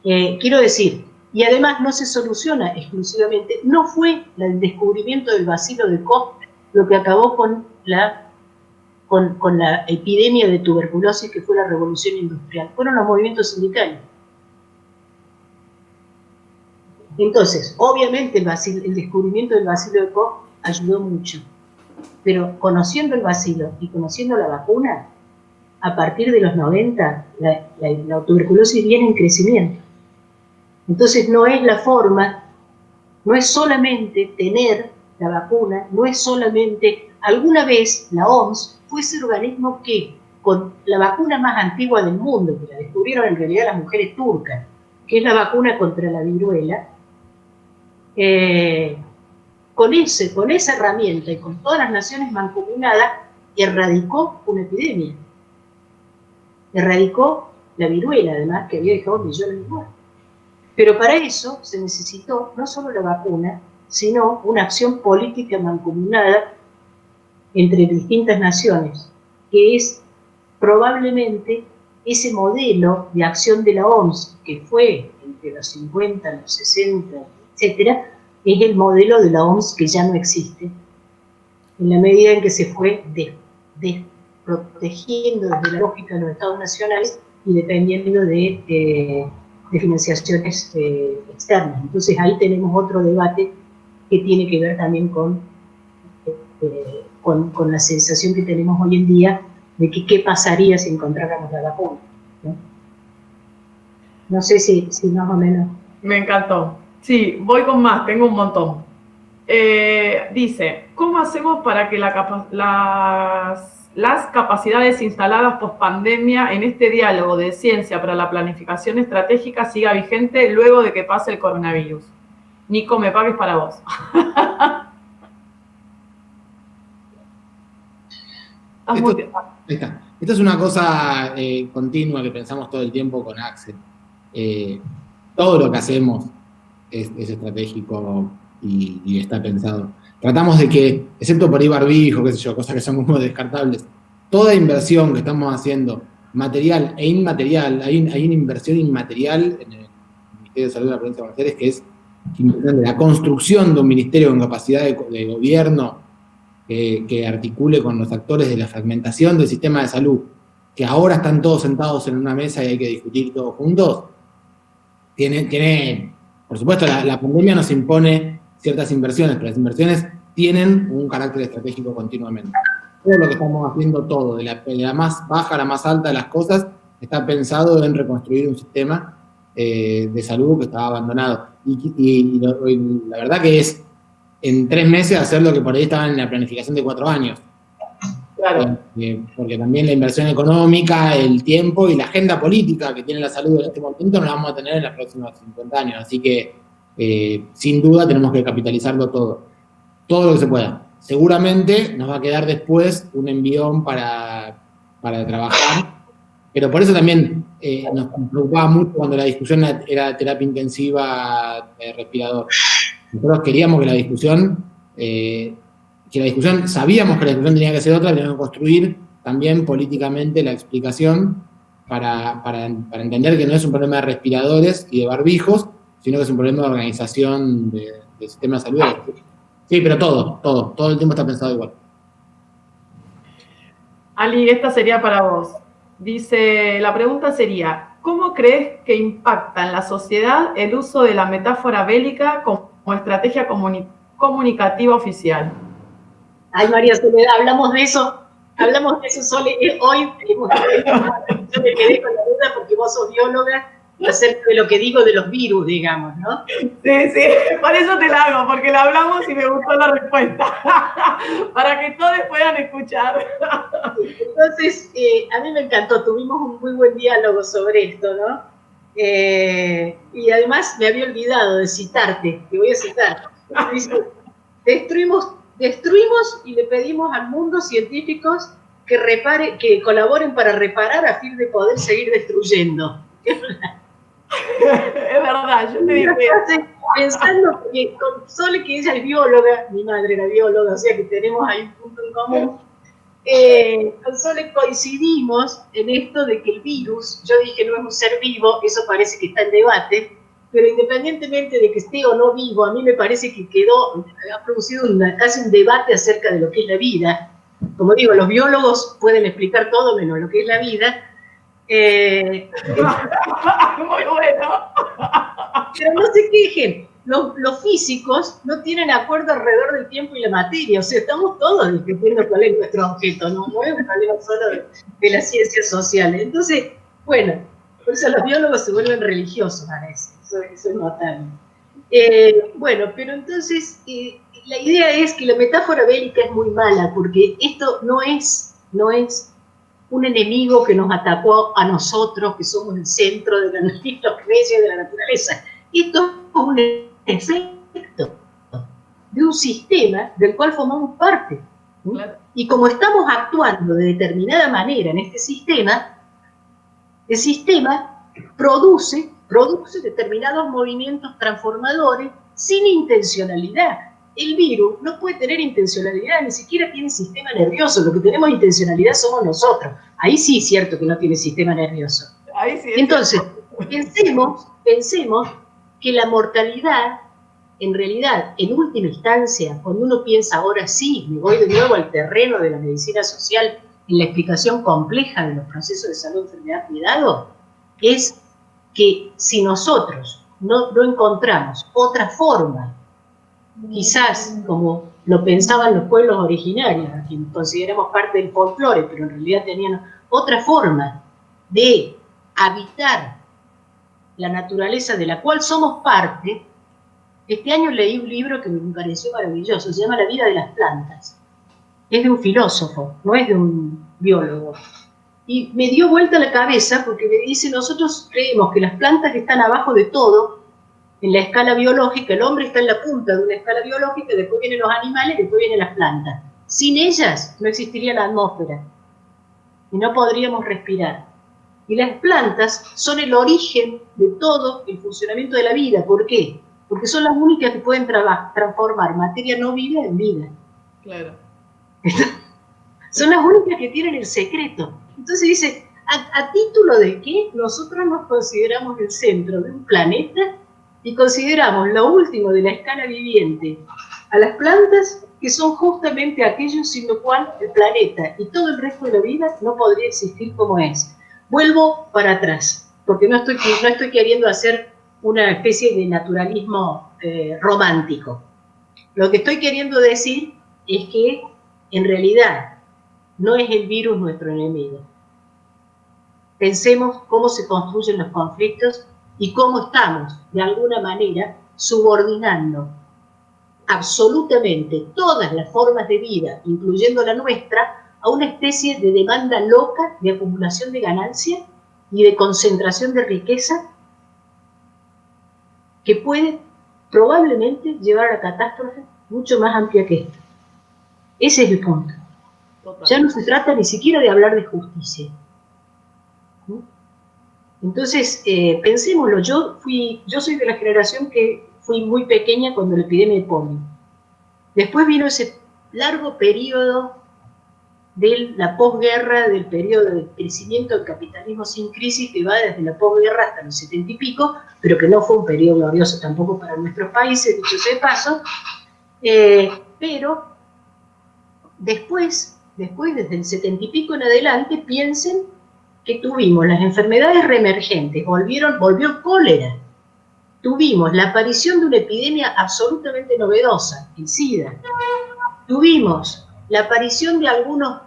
Quiero decir, y además no se soluciona exclusivamente, no fue el descubrimiento del bacilo de Koch lo que acabó con la epidemia de tuberculosis que fue la revolución industrial, fueron los movimientos sindicales. Entonces, obviamente el descubrimiento del bacilo de Koch ayudó mucho, pero conociendo el bacilo y conociendo la vacuna, a partir de los 90, la tuberculosis viene en crecimiento. Entonces no es la forma, no es solamente tener la vacuna, no es solamente, alguna vez la OMS fue ese organismo que, con la vacuna más antigua del mundo, que la descubrieron en realidad las mujeres turcas, que es la vacuna contra la viruela, con esa herramienta y con todas las naciones mancomunadas, erradicó una epidemia. Erradicó la viruela, además, que había dejado millones de muertos. Pero para eso se necesitó no solo la vacuna, sino una acción política mancomunada entre distintas naciones, que es probablemente ese modelo de acción de la OMS, que fue entre los 50, los 60, etcétera, es el modelo de la OMS que ya no existe, en la medida en que se fue desprotegiendo desde la lógica de los estados nacionales y dependiendo de financiaciones externas. Entonces ahí tenemos otro debate que tiene que ver también con la sensación que tenemos hoy en día de que qué pasaría si encontráramos la vacuna, ¿no? No sé si más o menos. Me encantó. Sí, voy con más, tengo un montón. Dice, ¿cómo hacemos para que las capacidades instaladas post pandemia en este diálogo de ciencia para la planificación estratégica siga vigente luego de que pase el coronavirus? Nico, me pagues para vos. Esto es una cosa continua que pensamos todo el tiempo con Axel. Todo lo que hacemos es estratégico y está pensado. Tratamos de que, excepto por ahí barbijo, qué sé yo, cosas que son como descartables, toda inversión que estamos haciendo, material e inmaterial, hay una inversión inmaterial en el Ministerio de Salud de la Provincia de Buenos Aires que es importante. La construcción de un ministerio con capacidad de gobierno que articule con los actores de la fragmentación del sistema de salud, que ahora están todos sentados en una mesa y hay que discutir todos juntos, tiene por supuesto, la pandemia nos impone ciertas inversiones, pero las inversiones tienen un carácter estratégico continuamente. Todo lo que estamos haciendo, todo, de la más baja a la más alta de las cosas, está pensado en reconstruir un sistema de salud que estaba abandonado. Y la verdad que es en 3 meses hacer lo que por ahí estaba en la planificación de 4 años. Claro. Porque también la inversión económica, el tiempo y la agenda política que tiene la salud en este momento no la vamos a tener en los próximos 50 años. Así que, sin duda, tenemos que capitalizarlo todo lo que se pueda. Seguramente nos va a quedar después un envión para trabajar, pero por eso también nos preocupaba mucho cuando la discusión era terapia intensiva de respirador. Nosotros queríamos que la discusión, sabíamos que la discusión tenía que ser otra, teníamos que construir también políticamente la explicación para entender que no es un problema de respiradores y de barbijos, sino que es un problema de organización del sistema de salud. Sí, pero todo el tiempo está pensado igual. Ali, esta sería para vos. Dice, la pregunta sería, ¿cómo crees que impacta en la sociedad el uso de la metáfora bélica como estrategia comunicativa oficial? Ay, María Soledad, hablamos de eso. Hablamos de eso, Sole, hoy. Yo me quedé con la duda porque vos sos bióloga acerca de lo que digo de los virus, digamos, ¿no? Sí, por eso te la hago, porque la hablamos y me gustó la respuesta, para que todos puedan escuchar. Entonces, a mí me encantó, tuvimos un muy buen diálogo sobre esto, ¿no? Y además me había olvidado de citarte, te voy a citar. Dice, destruimos y le pedimos al mundo científicos que colaboren para reparar a fin de poder seguir destruyendo. Es verdad, yo te dije. Pensando que con Sole, que ella es bióloga, mi madre era bióloga, o sea que tenemos ahí un punto en común, con Sole coincidimos en esto de que el virus, yo dije no es un ser vivo, eso parece que está en debate, pero independientemente de que esté o no vivo, a mí me parece que ha producido casi un debate acerca de lo que es la vida. Como digo, los biólogos pueden explicar todo menos lo que es la vida. Muy bueno. Pero no se quejen, los físicos no tienen acuerdo alrededor del tiempo y la materia, o sea, estamos todos discutiendo cuál es nuestro objeto, no es un problema solo de las ciencias sociales. Entonces, bueno, por eso los biólogos se vuelven religiosos a veces, eso es notable. Bueno, pero entonces la idea es que la metáfora bélica es muy mala, porque esto no es un enemigo que nos atacó a nosotros, que somos el centro de los reyes de la naturaleza. Esto es un efecto de un sistema del cual formamos parte. Claro. Y como estamos actuando de determinada manera en este sistema, el sistema produce determinados movimientos transformadores sin intencionalidad. El virus no puede tener intencionalidad, ni siquiera tiene sistema nervioso. Lo que tenemos intencionalidad somos nosotros. Ahí sí es cierto que no tiene sistema nervioso. Ahí sí. Entonces, pensemos que la mortalidad, en realidad, en última instancia, cuando uno piensa ahora sí, me voy de nuevo al terreno de la medicina social, en la explicación compleja de los procesos de salud, enfermedad, cuidado, es que si nosotros no encontramos otra forma, quizás como lo pensaban los pueblos originarios, a quienes consideramos parte del folclore, pero en realidad tenían otra forma de habitar la naturaleza de la cual somos parte. Este año leí un libro que me pareció maravilloso, se llama La vida de las plantas. Es de un filósofo, no es de un biólogo. Y me dio vuelta la cabeza porque me dice, nosotros creemos que las plantas están abajo de todo, en la escala biológica, el hombre está en la punta de una escala biológica, después vienen los animales, después vienen las plantas. Sin ellas no existiría la atmósfera y no podríamos respirar. Y las plantas son el origen de todo el funcionamiento de la vida. ¿Por qué? Porque son las únicas que pueden transformar materia no viva en vida. Claro. Son las únicas que tienen el secreto. Entonces dice, ¿a título de qué nosotros nos consideramos el centro de un planeta y consideramos lo último de la escala viviente a las plantas, que son justamente aquellos sin lo cual el planeta y todo el resto de la vida no podría existir como es? Vuelvo para atrás, porque no estoy queriendo hacer una especie de naturalismo romántico. Lo que estoy queriendo decir es que, en realidad, no es el virus nuestro enemigo. Pensemos cómo se construyen los conflictos y cómo estamos, de alguna manera, subordinando absolutamente todas las formas de vida, incluyendo la nuestra, a una especie de demanda loca de acumulación de ganancia y de concentración de riqueza que puede probablemente llevar a la catástrofe mucho más amplia que esta. Ese es el punto. Ya no se trata ni siquiera de hablar de justicia. ¿Sí? Entonces, pensémoslo, yo soy de la generación que fui muy pequeña cuando la epidemia de polio. Después vino ese largo periodo de la posguerra, del periodo de crecimiento del capitalismo sin crisis, que va desde la posguerra hasta los 70 y pico, pero que no fue un periodo glorioso tampoco para nuestros países, dicho sea de paso, pero después, desde el 70 y pico en adelante, piensen que tuvimos las enfermedades reemergentes, volvió cólera, tuvimos la aparición de una epidemia absolutamente novedosa, el SIDA, tuvimos la aparición de algunos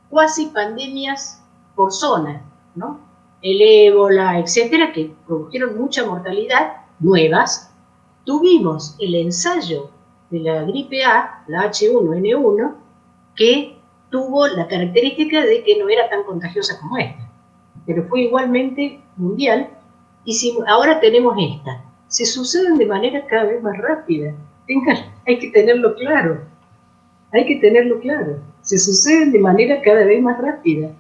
cuasi pandemias por zona, ¿no? El ébola, etcétera, que produjeron mucha mortalidad, nuevas. Tuvimos el ensayo de la gripe A, la H1N1, que tuvo la característica de que no era tan contagiosa como esta, pero fue igualmente mundial, y si ahora tenemos esta, se suceden de manera cada vez más rápida. Hay que tenerlo claro, se suceden de manera cada vez más rápida.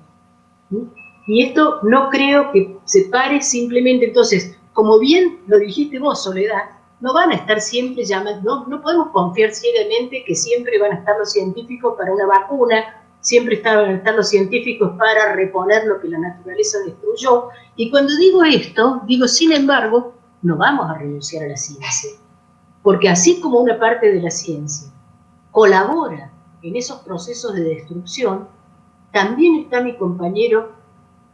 Y esto no creo que se pare simplemente. Entonces, como bien lo dijiste vos, Soledad, no van a estar siempre llamando, no podemos confiar ciegamente que siempre van a estar los científicos para una vacuna, siempre van a estar los científicos para reponer lo que la naturaleza destruyó. Y cuando digo esto, digo, sin embargo, no vamos a renunciar a la ciencia, porque así como una parte de la ciencia colabora en esos procesos de destrucción, también está mi compañero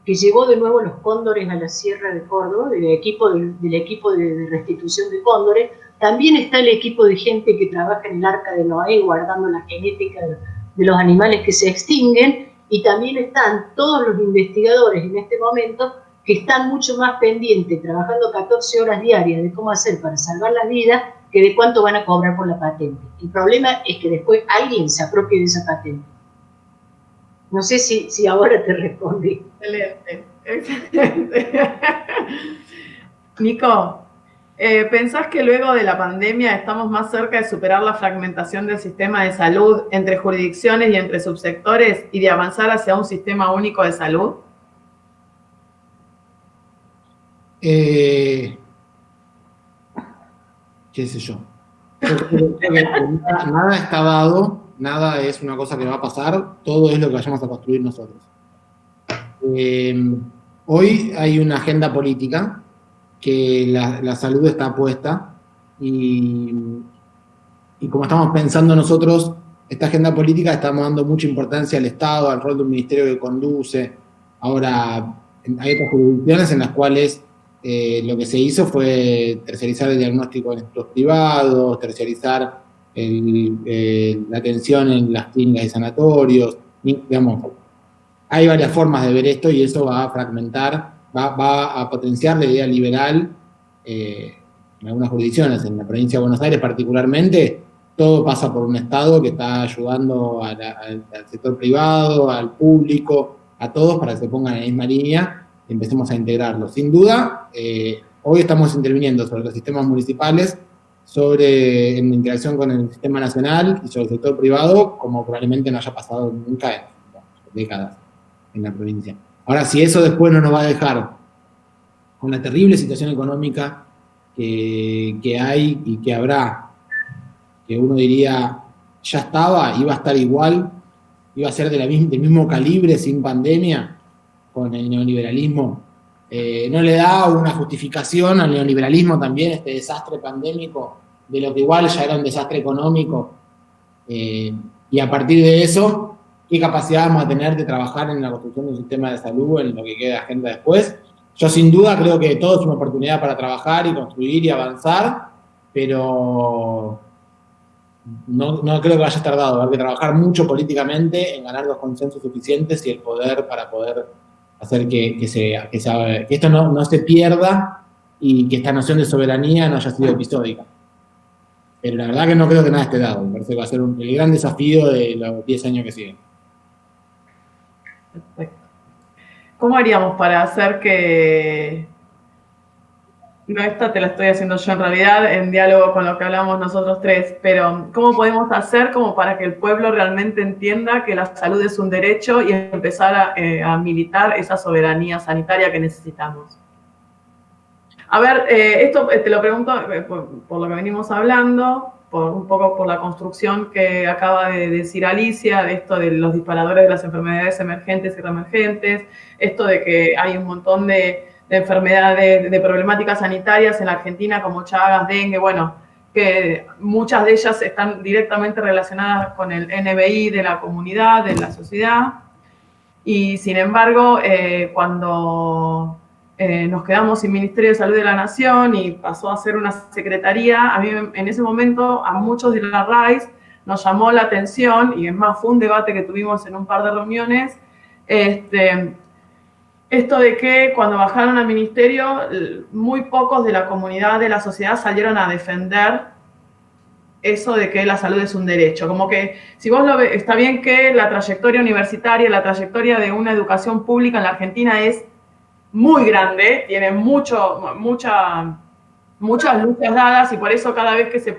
que llevó de nuevo los cóndores a la Sierra de Córdoba, del equipo de restitución de cóndores. También está el equipo de gente que trabaja en el Arca de Noé guardando la genética de los animales que se extinguen, y también están todos los investigadores en este momento que están mucho más pendientes, trabajando 14 horas diarias de cómo hacer para salvar la vida, que de cuánto van a cobrar por la patente. El problema es que después alguien se apropie de esa patente. No sé si ahora te respondí. Excelente, excelente. Nico, ¿pensás que luego de la pandemia estamos más cerca de superar la fragmentación del sistema de salud entre jurisdicciones y entre subsectores y de avanzar hacia un sistema único de salud? ¿Qué sé yo? Yo creo que nada está dado, nada es una cosa que va a pasar, todo es lo que vayamos a construir nosotros. Hoy hay una agenda política que la salud está puesta, y como estamos pensando nosotros, esta agenda política estamos dando mucha importancia al Estado, al rol de un ministerio que conduce. Ahora, hay otras jurisdicciones en las cuales lo que se hizo fue terciarizar el diagnóstico en institutos privados, terciarizar la atención en las clínicas y sanatorios. Digamos, hay varias formas de ver esto, y eso va a fragmentar, va a potenciar la idea liberal en algunas jurisdicciones. En la provincia de Buenos Aires particularmente, todo pasa por un Estado que está ayudando al sector privado, al público, a todos, para que se pongan en la misma línea y empecemos a integrarlo. Sin duda, hoy estamos interviniendo sobre los sistemas municipales, en interacción con el sistema nacional y sobre el sector privado, como probablemente no haya pasado nunca en décadas en la provincia. Ahora, si eso después no nos va a dejar con la terrible situación económica que hay y que habrá, que uno diría, ya estaba, iba a estar igual, iba a ser del mismo calibre sin pandemia, con el neoliberalismo, no le da una justificación al neoliberalismo también este desastre pandémico, de lo que igual ya era un desastre económico, y a partir de eso, ¿qué capacidad vamos a tener de trabajar en la construcción de un sistema de salud en lo que queda de agenda después? Yo sin duda creo que todo es una oportunidad para trabajar y construir y avanzar, pero no creo que vaya a estar dado. Hay que trabajar mucho políticamente en ganar los consensos suficientes y el poder para poder hacer que esto no se pierda y que esta noción de soberanía no haya sido episódica. Pero la verdad que no creo que nada esté dado. Me parece que va a ser el gran desafío de los 10 años que siguen. Perfecto. ¿Cómo haríamos para hacer que... No, esta te la estoy haciendo yo en realidad, en diálogo con lo que hablamos nosotros tres, pero ¿cómo podemos hacer como para que el pueblo realmente entienda que la salud es un derecho y empezar a militar esa soberanía sanitaria que necesitamos? A ver, esto te lo pregunto por lo que venimos hablando, un poco por la construcción que acaba de decir Alicia, de esto de los disparadores de las enfermedades emergentes y reemergentes, esto de que hay un montón de enfermedades, de problemáticas sanitarias en la Argentina como Chagas, dengue, bueno, que muchas de ellas están directamente relacionadas con el NBI de la comunidad, de la sociedad, y sin embargo, cuando nos quedamos sin Ministerio de Salud de la Nación y pasó a ser una secretaría, a mí en ese momento a muchos de la RAIS nos llamó la atención, y es más, fue un debate que tuvimos en un par de reuniones, Esto de que cuando bajaron al ministerio, muy pocos de la comunidad, de la sociedad, salieron a defender eso de que la salud es un derecho. Como que, si vos lo ves, está bien que la trayectoria universitaria, la trayectoria de una educación pública en la Argentina es muy grande, tiene muchas luchas dadas, y por eso cada vez que se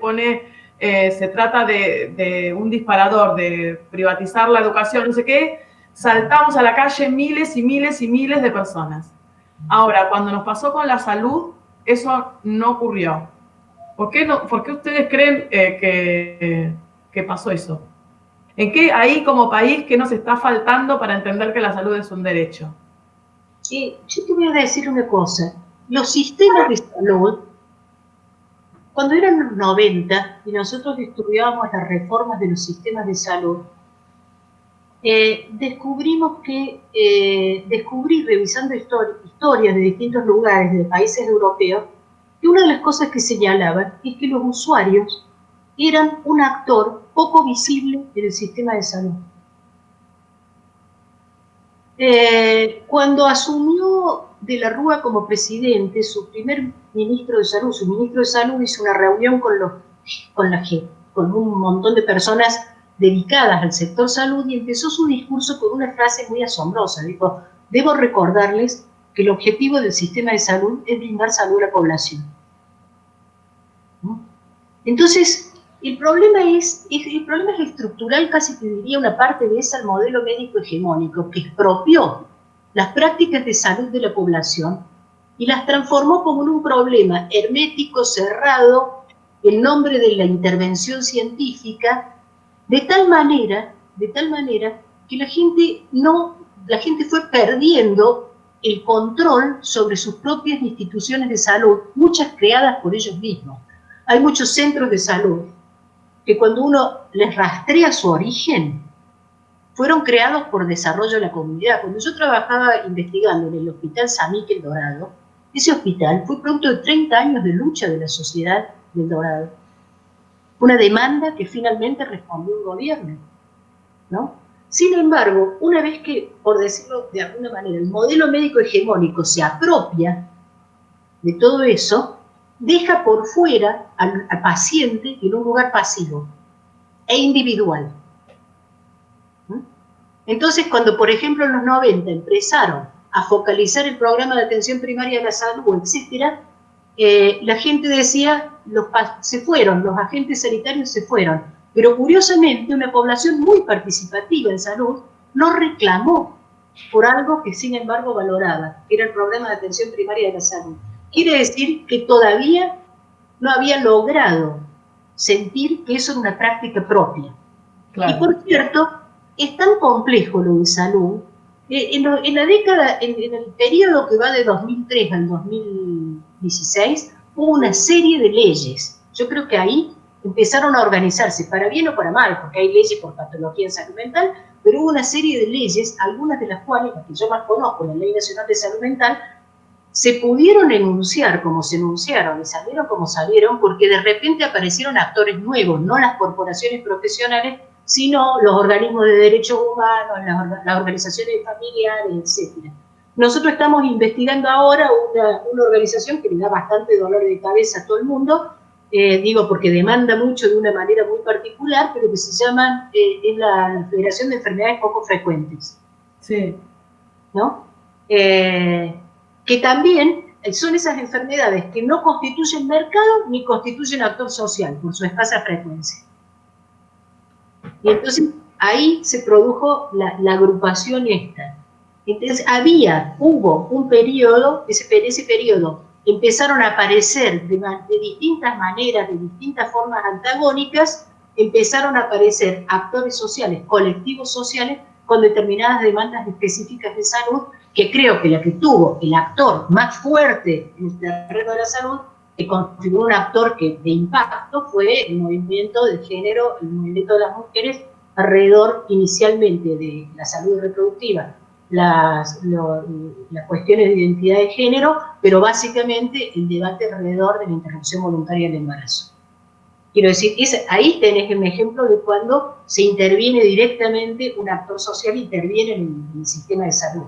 trata de un disparador, de privatizar la educación, no sé qué, saltamos a la calle miles y miles y miles de personas. Ahora, cuando nos pasó con la salud, eso no ocurrió. ¿Por qué ustedes creen que pasó eso? ¿En qué ahí como país qué nos está faltando para entender que la salud es un derecho? Yo te voy a decir una cosa. Los sistemas de salud, cuando eran los 90 y nosotros estudiábamos las reformas de los sistemas de salud, descubrí revisando historias de distintos lugares, de países europeos, que una de las cosas que señalaban es que los usuarios eran un actor poco visible en el sistema de salud. Cuando asumió de la Rúa como presidente, su primer ministro de salud, hizo una reunión con un montón de personas dedicadas al sector salud y empezó su discurso con una frase muy asombrosa. Dijo: debo recordarles que el objetivo del sistema de salud es brindar salud a la población. ¿No? Entonces, el problema es estructural, casi te diría una parte de ese modelo médico hegemónico que expropió las prácticas de salud de la población y las transformó como en un problema hermético, cerrado, en nombre de la intervención científica, de tal manera que la gente fue perdiendo el control sobre sus propias instituciones de salud, muchas creadas por ellos mismos. Hay muchos centros de salud que cuando uno les rastrea su origen, fueron creados por desarrollo de la comunidad. Cuando yo trabajaba investigando en el Hospital San Miguel Dorado, ese hospital fue producto de 30 años de lucha de la sociedad del Dorado. Una demanda que finalmente respondió el gobierno, ¿no? Sin embargo, una vez que, por decirlo de alguna manera, el modelo médico hegemónico se apropia de todo eso, deja por fuera al paciente en un lugar pasivo e individual. Entonces, cuando, por ejemplo, en los 90 empezaron a focalizar el programa de atención primaria de la salud, etc., la gente decía, los agentes sanitarios se fueron. Pero curiosamente, una población muy participativa en salud no reclamó por algo que, sin embargo, valoraba, que era el programa de atención primaria de la salud. Quiere decir que todavía no había logrado sentir que eso era una práctica propia. Claro. Y por cierto, es tan complejo lo de salud, en el periodo que va de 2003 al 2016, hubo una serie de leyes. Yo creo que ahí empezaron a organizarse, para bien o para mal, porque hay leyes por patología en salud mental, pero hubo una serie de leyes, algunas de las cuales, las que yo más conozco, la Ley Nacional de Salud Mental, se pudieron enunciar como se enunciaron y salieron como salieron porque de repente aparecieron actores nuevos, no las corporaciones profesionales, sino los organismos de derechos humanos, las organizaciones familiares, etc. Nosotros estamos investigando ahora una organización que le da bastante dolor de cabeza a todo el mundo, digo porque demanda mucho de una manera muy particular, pero que se llama, es la Federación de Enfermedades Poco Frecuentes. Sí. ¿No? Que también son esas enfermedades que no constituyen mercado ni constituyen actor social por su escasa frecuencia. Y entonces ahí se produjo la agrupación esta. Entonces hubo un periodo, ese periodo empezaron a aparecer de distintas maneras, de distintas formas antagónicas, empezaron a aparecer actores sociales, colectivos sociales, con determinadas demandas específicas de salud, que creo que la que tuvo el actor más fuerte en el terreno de la salud, que configuró un actor de impacto, fue el movimiento de género, el movimiento de las mujeres, alrededor inicialmente de la salud reproductiva, las cuestiones de identidad de género, pero básicamente el debate alrededor de la interrupción voluntaria del embarazo. Quiero decir, ahí tenés un ejemplo de cuando se interviene directamente, un actor social interviene en el sistema de salud.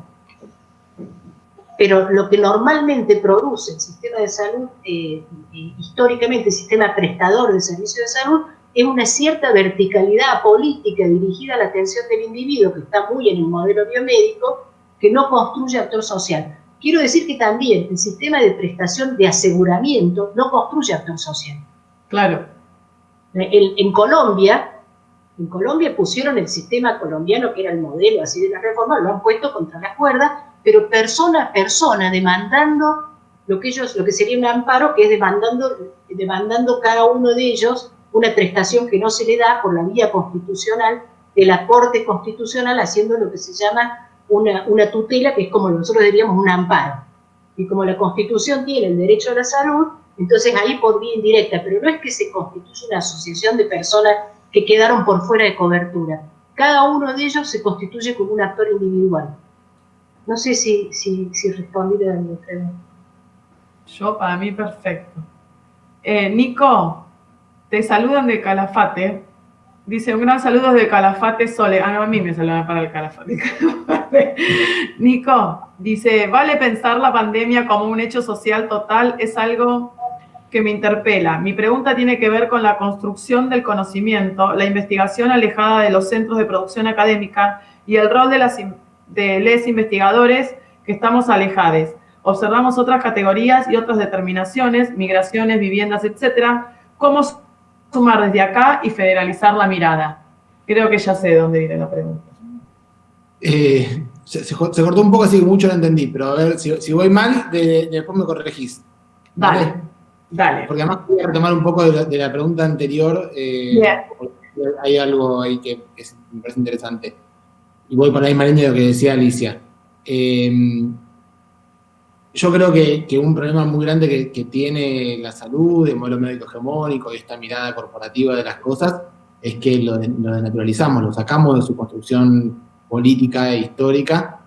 Pero lo que normalmente produce el sistema de salud, históricamente el sistema prestador de servicios de salud, es una cierta verticalidad política dirigida a la atención del individuo, que está muy en el modelo biomédico, que no construye actor social. Quiero decir que también el sistema de prestación de aseguramiento no construye actor social. Claro. En Colombia pusieron el sistema colombiano, que era el modelo así de la reforma, lo han puesto contra las cuerdas, pero persona a persona, demandando lo que sería un amparo, que es demandando cada uno de ellos una prestación que no se le da por la vía constitucional de la Corte Constitucional, haciendo lo que se llama una tutela, que es como nosotros diríamos un amparo. Y como la Constitución tiene el derecho a la salud, entonces ahí por vía indirecta, pero no es que se constituye una asociación de personas que quedaron por fuera de cobertura. Cada uno de ellos se constituye como un actor individual. No sé si respondí a mi pregunta. Para mí, perfecto. Nico, te saludan de Calafate. Dice, un gran saludo de Calafate Sole. No, a mí me saludan para el Calafate. Nico, dice, ¿vale pensar la pandemia como un hecho social total? Es algo que me interpela. Mi pregunta tiene que ver con la construcción del conocimiento, la investigación alejada de los centros de producción académica y el rol de los investigadores que estamos alejados. Observamos otras categorías y otras determinaciones, migraciones, viviendas, etcétera. ¿Cómo sumar desde acá y federalizar la mirada? Creo que ya sé dónde viene la pregunta. Se cortó un poco, así que mucho no entendí, pero a ver, si voy mal, después me corregís. Dale. Porque además voy a retomar un poco de la pregunta anterior. Hay algo ahí que me parece interesante. Y voy por la misma línea de lo que decía Alicia. Yo creo que un problema muy grande que tiene la salud, el modelo médico hegemónico y esta mirada corporativa de las cosas, es que lo desnaturalizamos, lo sacamos de su construcción política e histórica,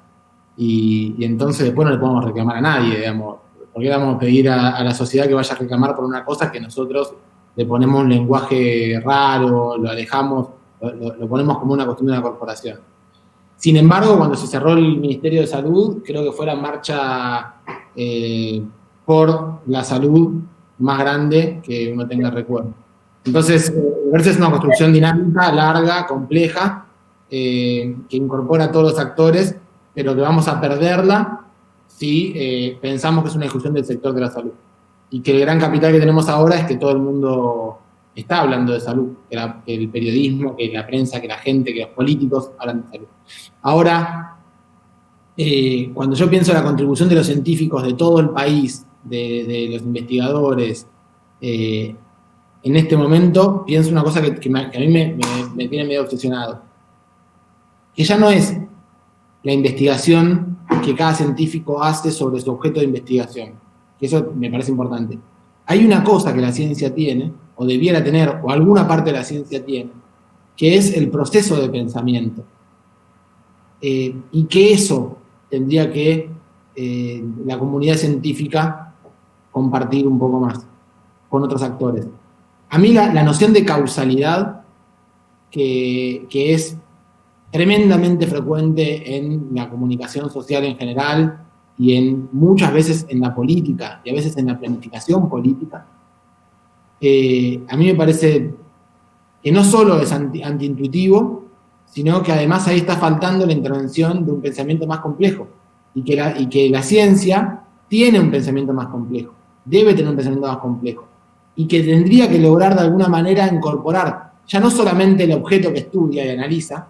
y entonces después no le podemos reclamar a nadie, digamos. ¿Por qué vamos a pedir a la sociedad que vaya a reclamar por una cosa que nosotros le ponemos un lenguaje raro, lo alejamos, lo ponemos como una costumbre de la corporación? Sin embargo, cuando se cerró el Ministerio de Salud, creo que fue la marcha por la salud más grande que uno tenga recuerdo. Entonces, verse es una construcción dinámica, larga, compleja, que incorpora a todos los actores, pero que vamos a perderla si pensamos que es una discusión del sector de la salud. Y que el gran capital que tenemos ahora es que todo el mundo está hablando de salud, que el periodismo, que la prensa, que la gente, que los políticos hablan de salud. Ahora, cuando yo pienso en la contribución de los científicos de todo el país, de los investigadores, en este momento pienso una cosa que a mí me tiene medio obsesionado, que ya no es la investigación que cada científico hace sobre su objeto de investigación, que eso me parece importante. Hay una cosa que la ciencia tiene, o debiera tener, o alguna parte de la ciencia tiene, que es el proceso de pensamiento. Y que eso tendría que la comunidad científica compartir un poco más con otros actores. A mí la noción de causalidad, que es tremendamente frecuente en la comunicación social en general y muchas veces en la política y a veces en la planificación política, a mí me parece que no solo es antiintuitivo, sino que además ahí está faltando la intervención de un pensamiento más complejo, y que la ciencia tiene un pensamiento más complejo, debe tener un pensamiento más complejo, y que tendría que lograr de alguna manera incorporar ya no solamente el objeto que estudia y analiza,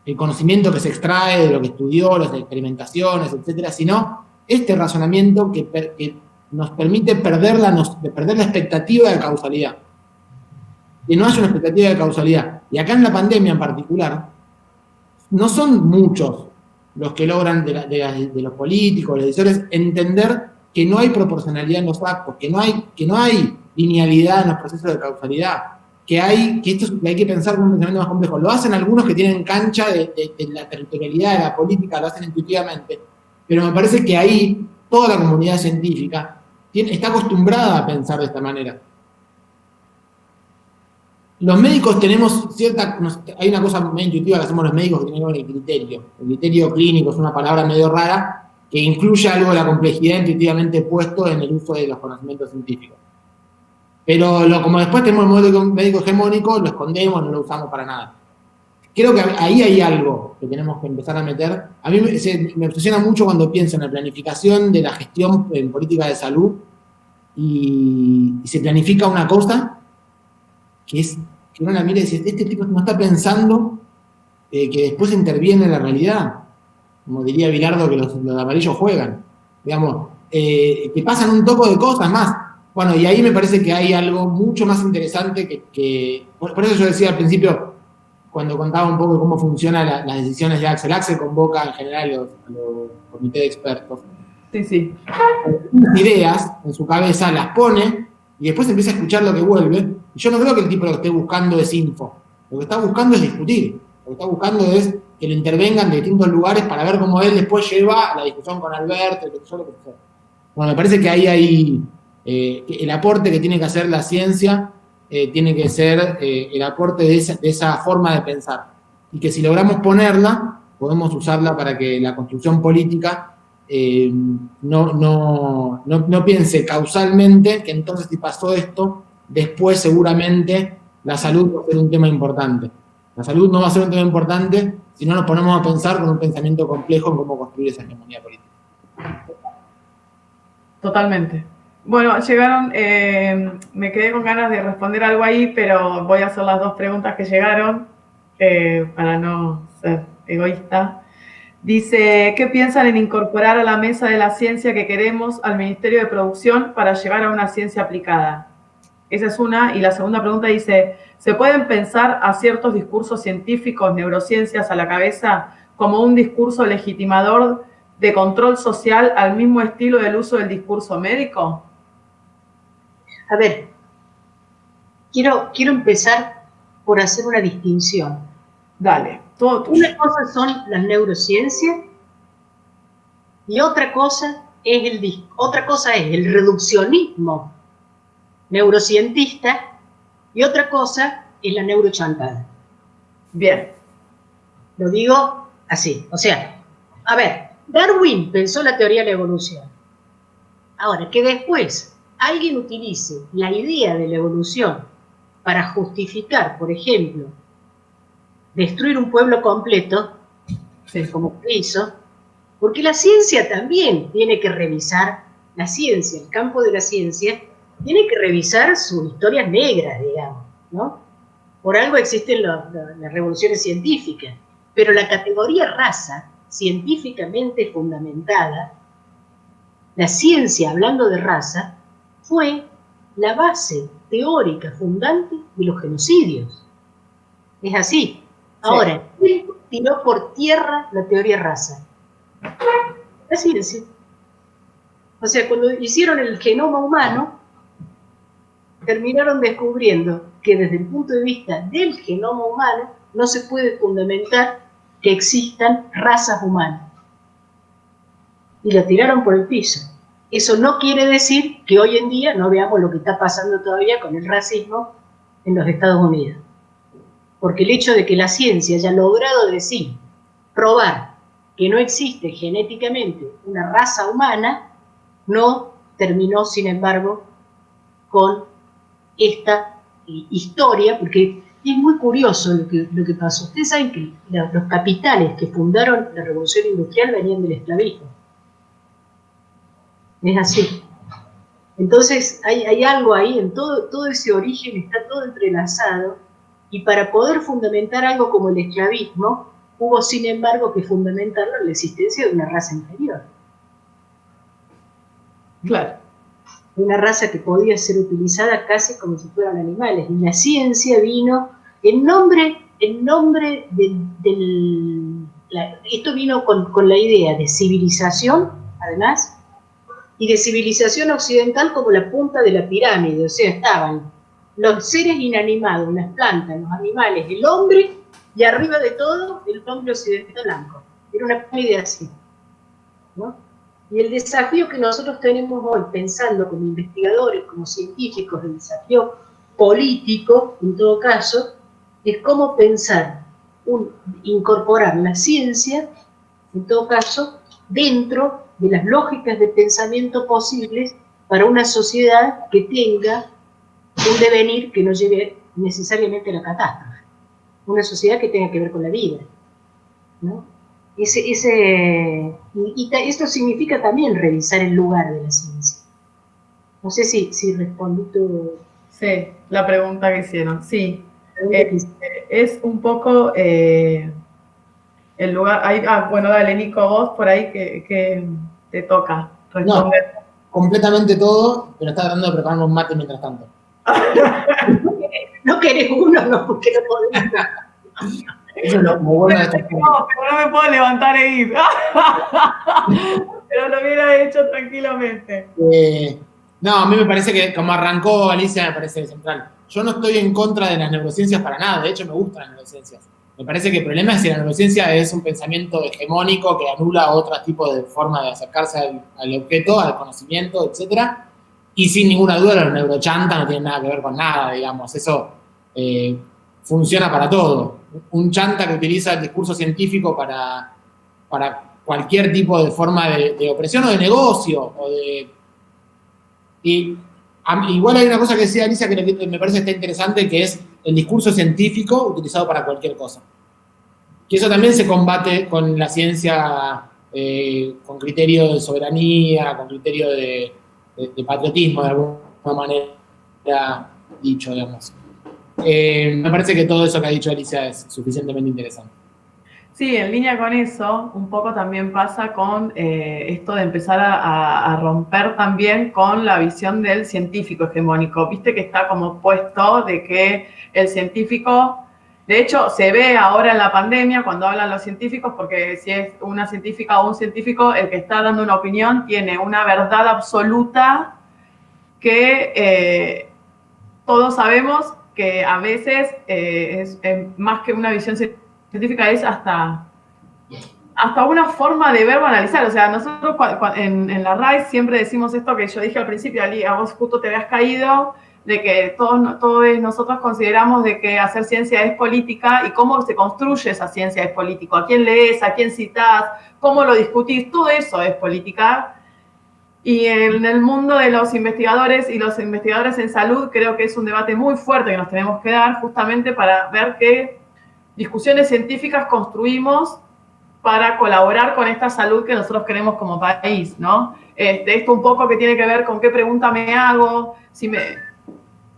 el conocimiento que se extrae de lo que estudió, las experimentaciones, etcétera, sino este razonamiento que nos permite perder la expectativa de causalidad. Que no haya una expectativa de causalidad. Y acá en la pandemia en particular, no son muchos los que logran de los políticos, los decisores, entender que no hay proporcionalidad en los actos, que no hay linealidad en los procesos de causalidad, que hay que pensar con un pensamiento más complejo. Lo hacen algunos que tienen cancha de la territorialidad de la política, lo hacen intuitivamente, pero me parece que ahí toda la comunidad científica está acostumbrada a pensar de esta manera. Los médicos tenemos hay una cosa medio intuitiva que hacemos los médicos que tiene que ver con el criterio. El criterio clínico es una palabra medio rara que incluye algo de la complejidad intuitivamente puesto en el uso de los conocimientos científicos. Pero como después tenemos el modelo médico hegemónico, lo escondemos, no lo usamos para nada. Creo que ahí hay algo que tenemos que empezar a meter. A mí me obsesiona mucho cuando pienso en la planificación de la gestión en política de salud y se planifica una cosa que uno la mira y dice, este tipo no está pensando que después interviene en la realidad. Como diría Bilardo, que los amarillos juegan. Digamos, que pasan un toco de cosas más. Bueno, y ahí me parece que hay algo mucho más interesante por eso yo decía al principio, cuando contaba un poco de cómo funcionan las decisiones de Axel. Axel convoca en general a los comités de expertos. Sí. Ideas en su cabeza, las pone y después empieza a escuchar lo que vuelve. Y yo no creo que el tipo lo que esté buscando es info. Lo que está buscando es discutir. Lo que está buscando es que lo intervengan de distintos lugares para ver cómo él después lleva la discusión con Alberto, lo que sea. Bueno, me parece que ahí hay el aporte que tiene que hacer la ciencia, tiene que ser el aporte de esa forma de pensar. Y que si logramos ponerla, podemos usarla para que la construcción política no piense causalmente que entonces si pasó esto, después seguramente la salud va a ser un tema importante. La salud no va a ser un tema importante si no nos ponemos a pensar con un pensamiento complejo en cómo construir esa hegemonía política. Totalmente. Bueno, llegaron, me quedé con ganas de responder algo ahí, pero voy a hacer las dos preguntas que llegaron para no ser egoísta. Dice, ¿qué piensan en incorporar a la mesa de la ciencia que queremos al Ministerio de Producción para llegar a una ciencia aplicada? Esa es una. Y la segunda pregunta dice, ¿se pueden pensar a ciertos discursos científicos, neurociencias a la cabeza, como un discurso legitimador de control social al mismo estilo del uso del discurso médico? A ver, quiero empezar por hacer una distinción. Dale, todo tuyo. Una cosa son las neurociencias y otra cosa es el reduccionismo neurocientista y otra cosa es la neurochantada. Bien. Lo digo así, o sea, a ver, Darwin pensó la teoría de la evolución. Ahora, que después alguien utilice la idea de la evolución para justificar, por ejemplo, destruir un pueblo completo, como hizo, porque la ciencia también tiene que revisar, el campo de la ciencia, tiene que revisar sus historias negras, digamos, ¿no? Por algo existen las revoluciones científicas, pero la categoría raza, científicamente fundamentada, la ciencia, hablando de raza, fue la base teórica fundante de los genocidios. Es así. Ahora, ¿quién tiró por tierra la teoría raza? La ciencia. O sea, cuando hicieron el genoma humano, terminaron descubriendo que desde el punto de vista del genoma humano no se puede fundamentar que existan razas humanas. Y la tiraron por el piso. Eso no quiere decir que hoy en día no veamos lo que está pasando todavía con el racismo en los Estados Unidos. Porque el hecho de que la ciencia haya logrado probar que no existe genéticamente una raza humana, no terminó, sin embargo, con esta historia, porque es muy curioso lo que pasó. Ustedes saben que los capitales que fundaron la Revolución Industrial venían del esclavismo. Es así. Entonces hay algo ahí, en todo ese origen está todo entrelazado, y para poder fundamentar algo como el esclavismo, hubo sin embargo que fundamentarlo en la existencia de una raza inferior. Claro. Una raza que podía ser utilizada casi como si fueran animales. Y la ciencia vino en nombre esto vino con la idea de civilización, además, y de civilización occidental como la punta de la pirámide. O sea, estaban los seres inanimados, las plantas, los animales, el hombre, y arriba de todo el hombre occidental blanco. Era una pirámide así, ¿no? Y el desafío que nosotros tenemos hoy, pensando como investigadores, como científicos, el desafío político, en todo caso, es cómo pensar, incorporar la ciencia, en todo caso, dentro de las lógicas de pensamiento posibles para una sociedad que tenga un devenir que no lleve necesariamente a la catástrofe. Una sociedad que tenga que ver con la vida, ¿no? Esto significa también revisar el lugar de la ciencia. No sé si respondí tu... Sí, la pregunta que hicieron, sí. Es un poco el lugar... bueno, dale, Nico, vos por ahí que te toca responder. No, completamente todo, pero estaba tratando de prepararme un mate mientras tanto. No querés uno, no, porque no podemos. Eso es lo bueno de esta pero no me puedo levantar e ir. Pero lo hubiera hecho tranquilamente. No, a mí me parece que, como arrancó Alicia, me parece central. Yo no estoy en contra de las neurociencias para nada, de hecho me gustan las neurociencias. Me parece que el problema es si la neurociencia es un pensamiento hegemónico que anula otro tipo de forma de acercarse al objeto, al conocimiento, etc. Y sin ninguna duda los neurochanta no tienen nada que ver con nada, digamos. Eso funciona para todo. Un chanta que utiliza el discurso científico para cualquier tipo de forma de opresión o de negocio, igual hay una cosa que decía Alicia que me parece que está interesante, que es el discurso científico utilizado para cualquier cosa. Que eso también se combate con la ciencia, con criterio de soberanía, con criterio de patriotismo, de alguna manera dicho, digamos. Me parece que todo eso que ha dicho Alicia es suficientemente interesante. Sí, en línea con eso, un poco también pasa con esto de empezar a romper también con la visión del científico hegemónico. Viste que está como puesto de que el científico, de hecho, se ve ahora en la pandemia cuando hablan los científicos, porque si es una científica o un científico, el que está dando una opinión tiene una verdad absoluta que todos sabemos que a veces es más que una visión científica, es hasta una forma de verbo analizar. O sea, nosotros en la RAIS siempre decimos esto que yo dije al principio, Ali, a vos justo te habías caído, de que todos nosotros consideramos de que hacer ciencia es política, y cómo se construye esa ciencia es político, a quién lees, a quién citás, cómo lo discutís, todo eso es política. Y en el mundo de los investigadores y los investigadores en salud, creo que es un debate muy fuerte que nos tenemos que dar justamente para ver qué discusiones científicas construimos para colaborar con esta salud que nosotros queremos como país, ¿no? Esto un poco que tiene que ver con qué pregunta me hago.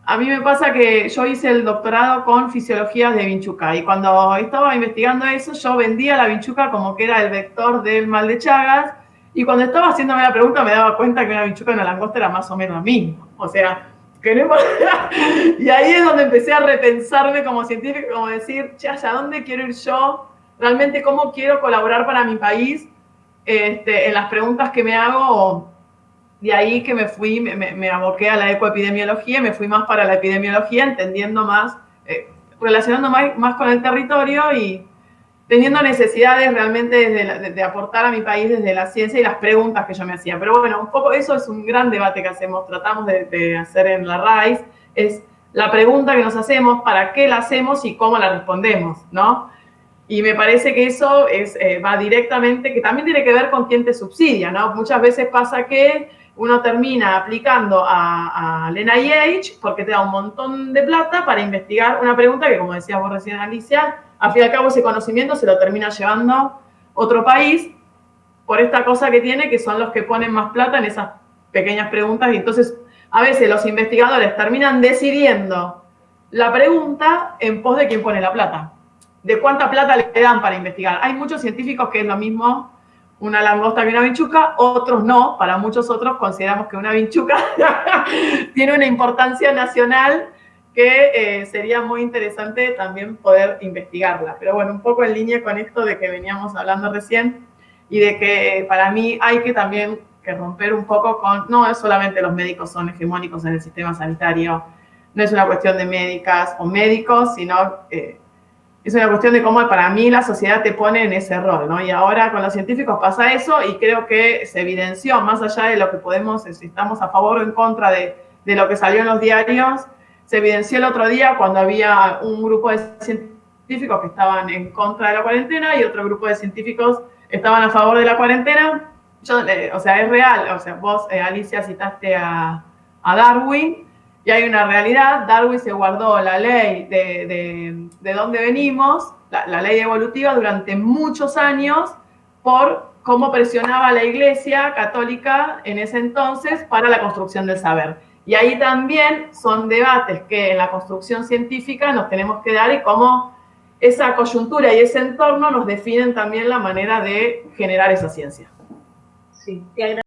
A mí me pasa que yo hice el doctorado con fisiologías de vinchuca, y cuando estaba investigando eso, yo vendía la vinchuca como que era el vector del mal de Chagas, y cuando estaba haciéndome la pregunta me daba cuenta que una vinchuca y una langosta era más o menos lo mismo. O sea, y ahí es donde empecé a repensarme como científico, como decir, ¿a dónde quiero ir yo? Realmente, ¿cómo quiero colaborar para mi país? En las preguntas que me hago, de ahí que me fui, me aboqué a la ecoepidemiología, me fui más para la epidemiología, entendiendo más, relacionando más con el territorio y teniendo necesidades realmente de aportar a mi país desde la ciencia y las preguntas que yo me hacía. Pero bueno, un poco eso es un gran debate que tratamos de hacer en la RAIS, es la pregunta que nos hacemos, para qué la hacemos y cómo la respondemos, ¿no? Y me parece que eso va directamente, que también tiene que ver con quién te subsidia, ¿no? Muchas veces pasa que uno termina aplicando al NIH porque te da un montón de plata para investigar una pregunta que, como decías vos recién, Alicia, al fin y al cabo ese conocimiento se lo termina llevando otro país por esta cosa que tiene, que son los que ponen más plata en esas pequeñas preguntas, y entonces a veces los investigadores terminan decidiendo la pregunta en pos de quién pone la plata, de cuánta plata le dan para investigar. Hay muchos científicos que es lo mismo una langosta que una vinchuca, otros no, para muchos otros consideramos que una vinchuca tiene una importancia nacional que sería muy interesante también poder investigarla. Pero bueno, un poco en línea con esto de que veníamos hablando recién, y de que para mí hay que también romper un poco con, no es solamente los médicos son hegemónicos en el sistema sanitario, no es una cuestión de médicas o médicos, sino es una cuestión de cómo para mí la sociedad te pone en ese rol, ¿no? Y ahora con los científicos pasa eso, y creo que se evidenció, más allá de lo que podemos, si estamos a favor o en contra de lo que salió en los diarios, se evidenció el otro día cuando había un grupo de científicos que estaban en contra de la cuarentena y otro grupo de científicos estaban a favor de la cuarentena. O sea, es real. O sea, vos, Alicia, citaste a Darwin y hay una realidad. Darwin se guardó la ley de dónde venimos, la ley evolutiva, durante muchos años por cómo presionaba la Iglesia católica en ese entonces para la construcción del saber. Y ahí también son debates que en la construcción científica nos tenemos que dar y cómo esa coyuntura y ese entorno nos definen también la manera de generar esa ciencia. Sí, te agradezco.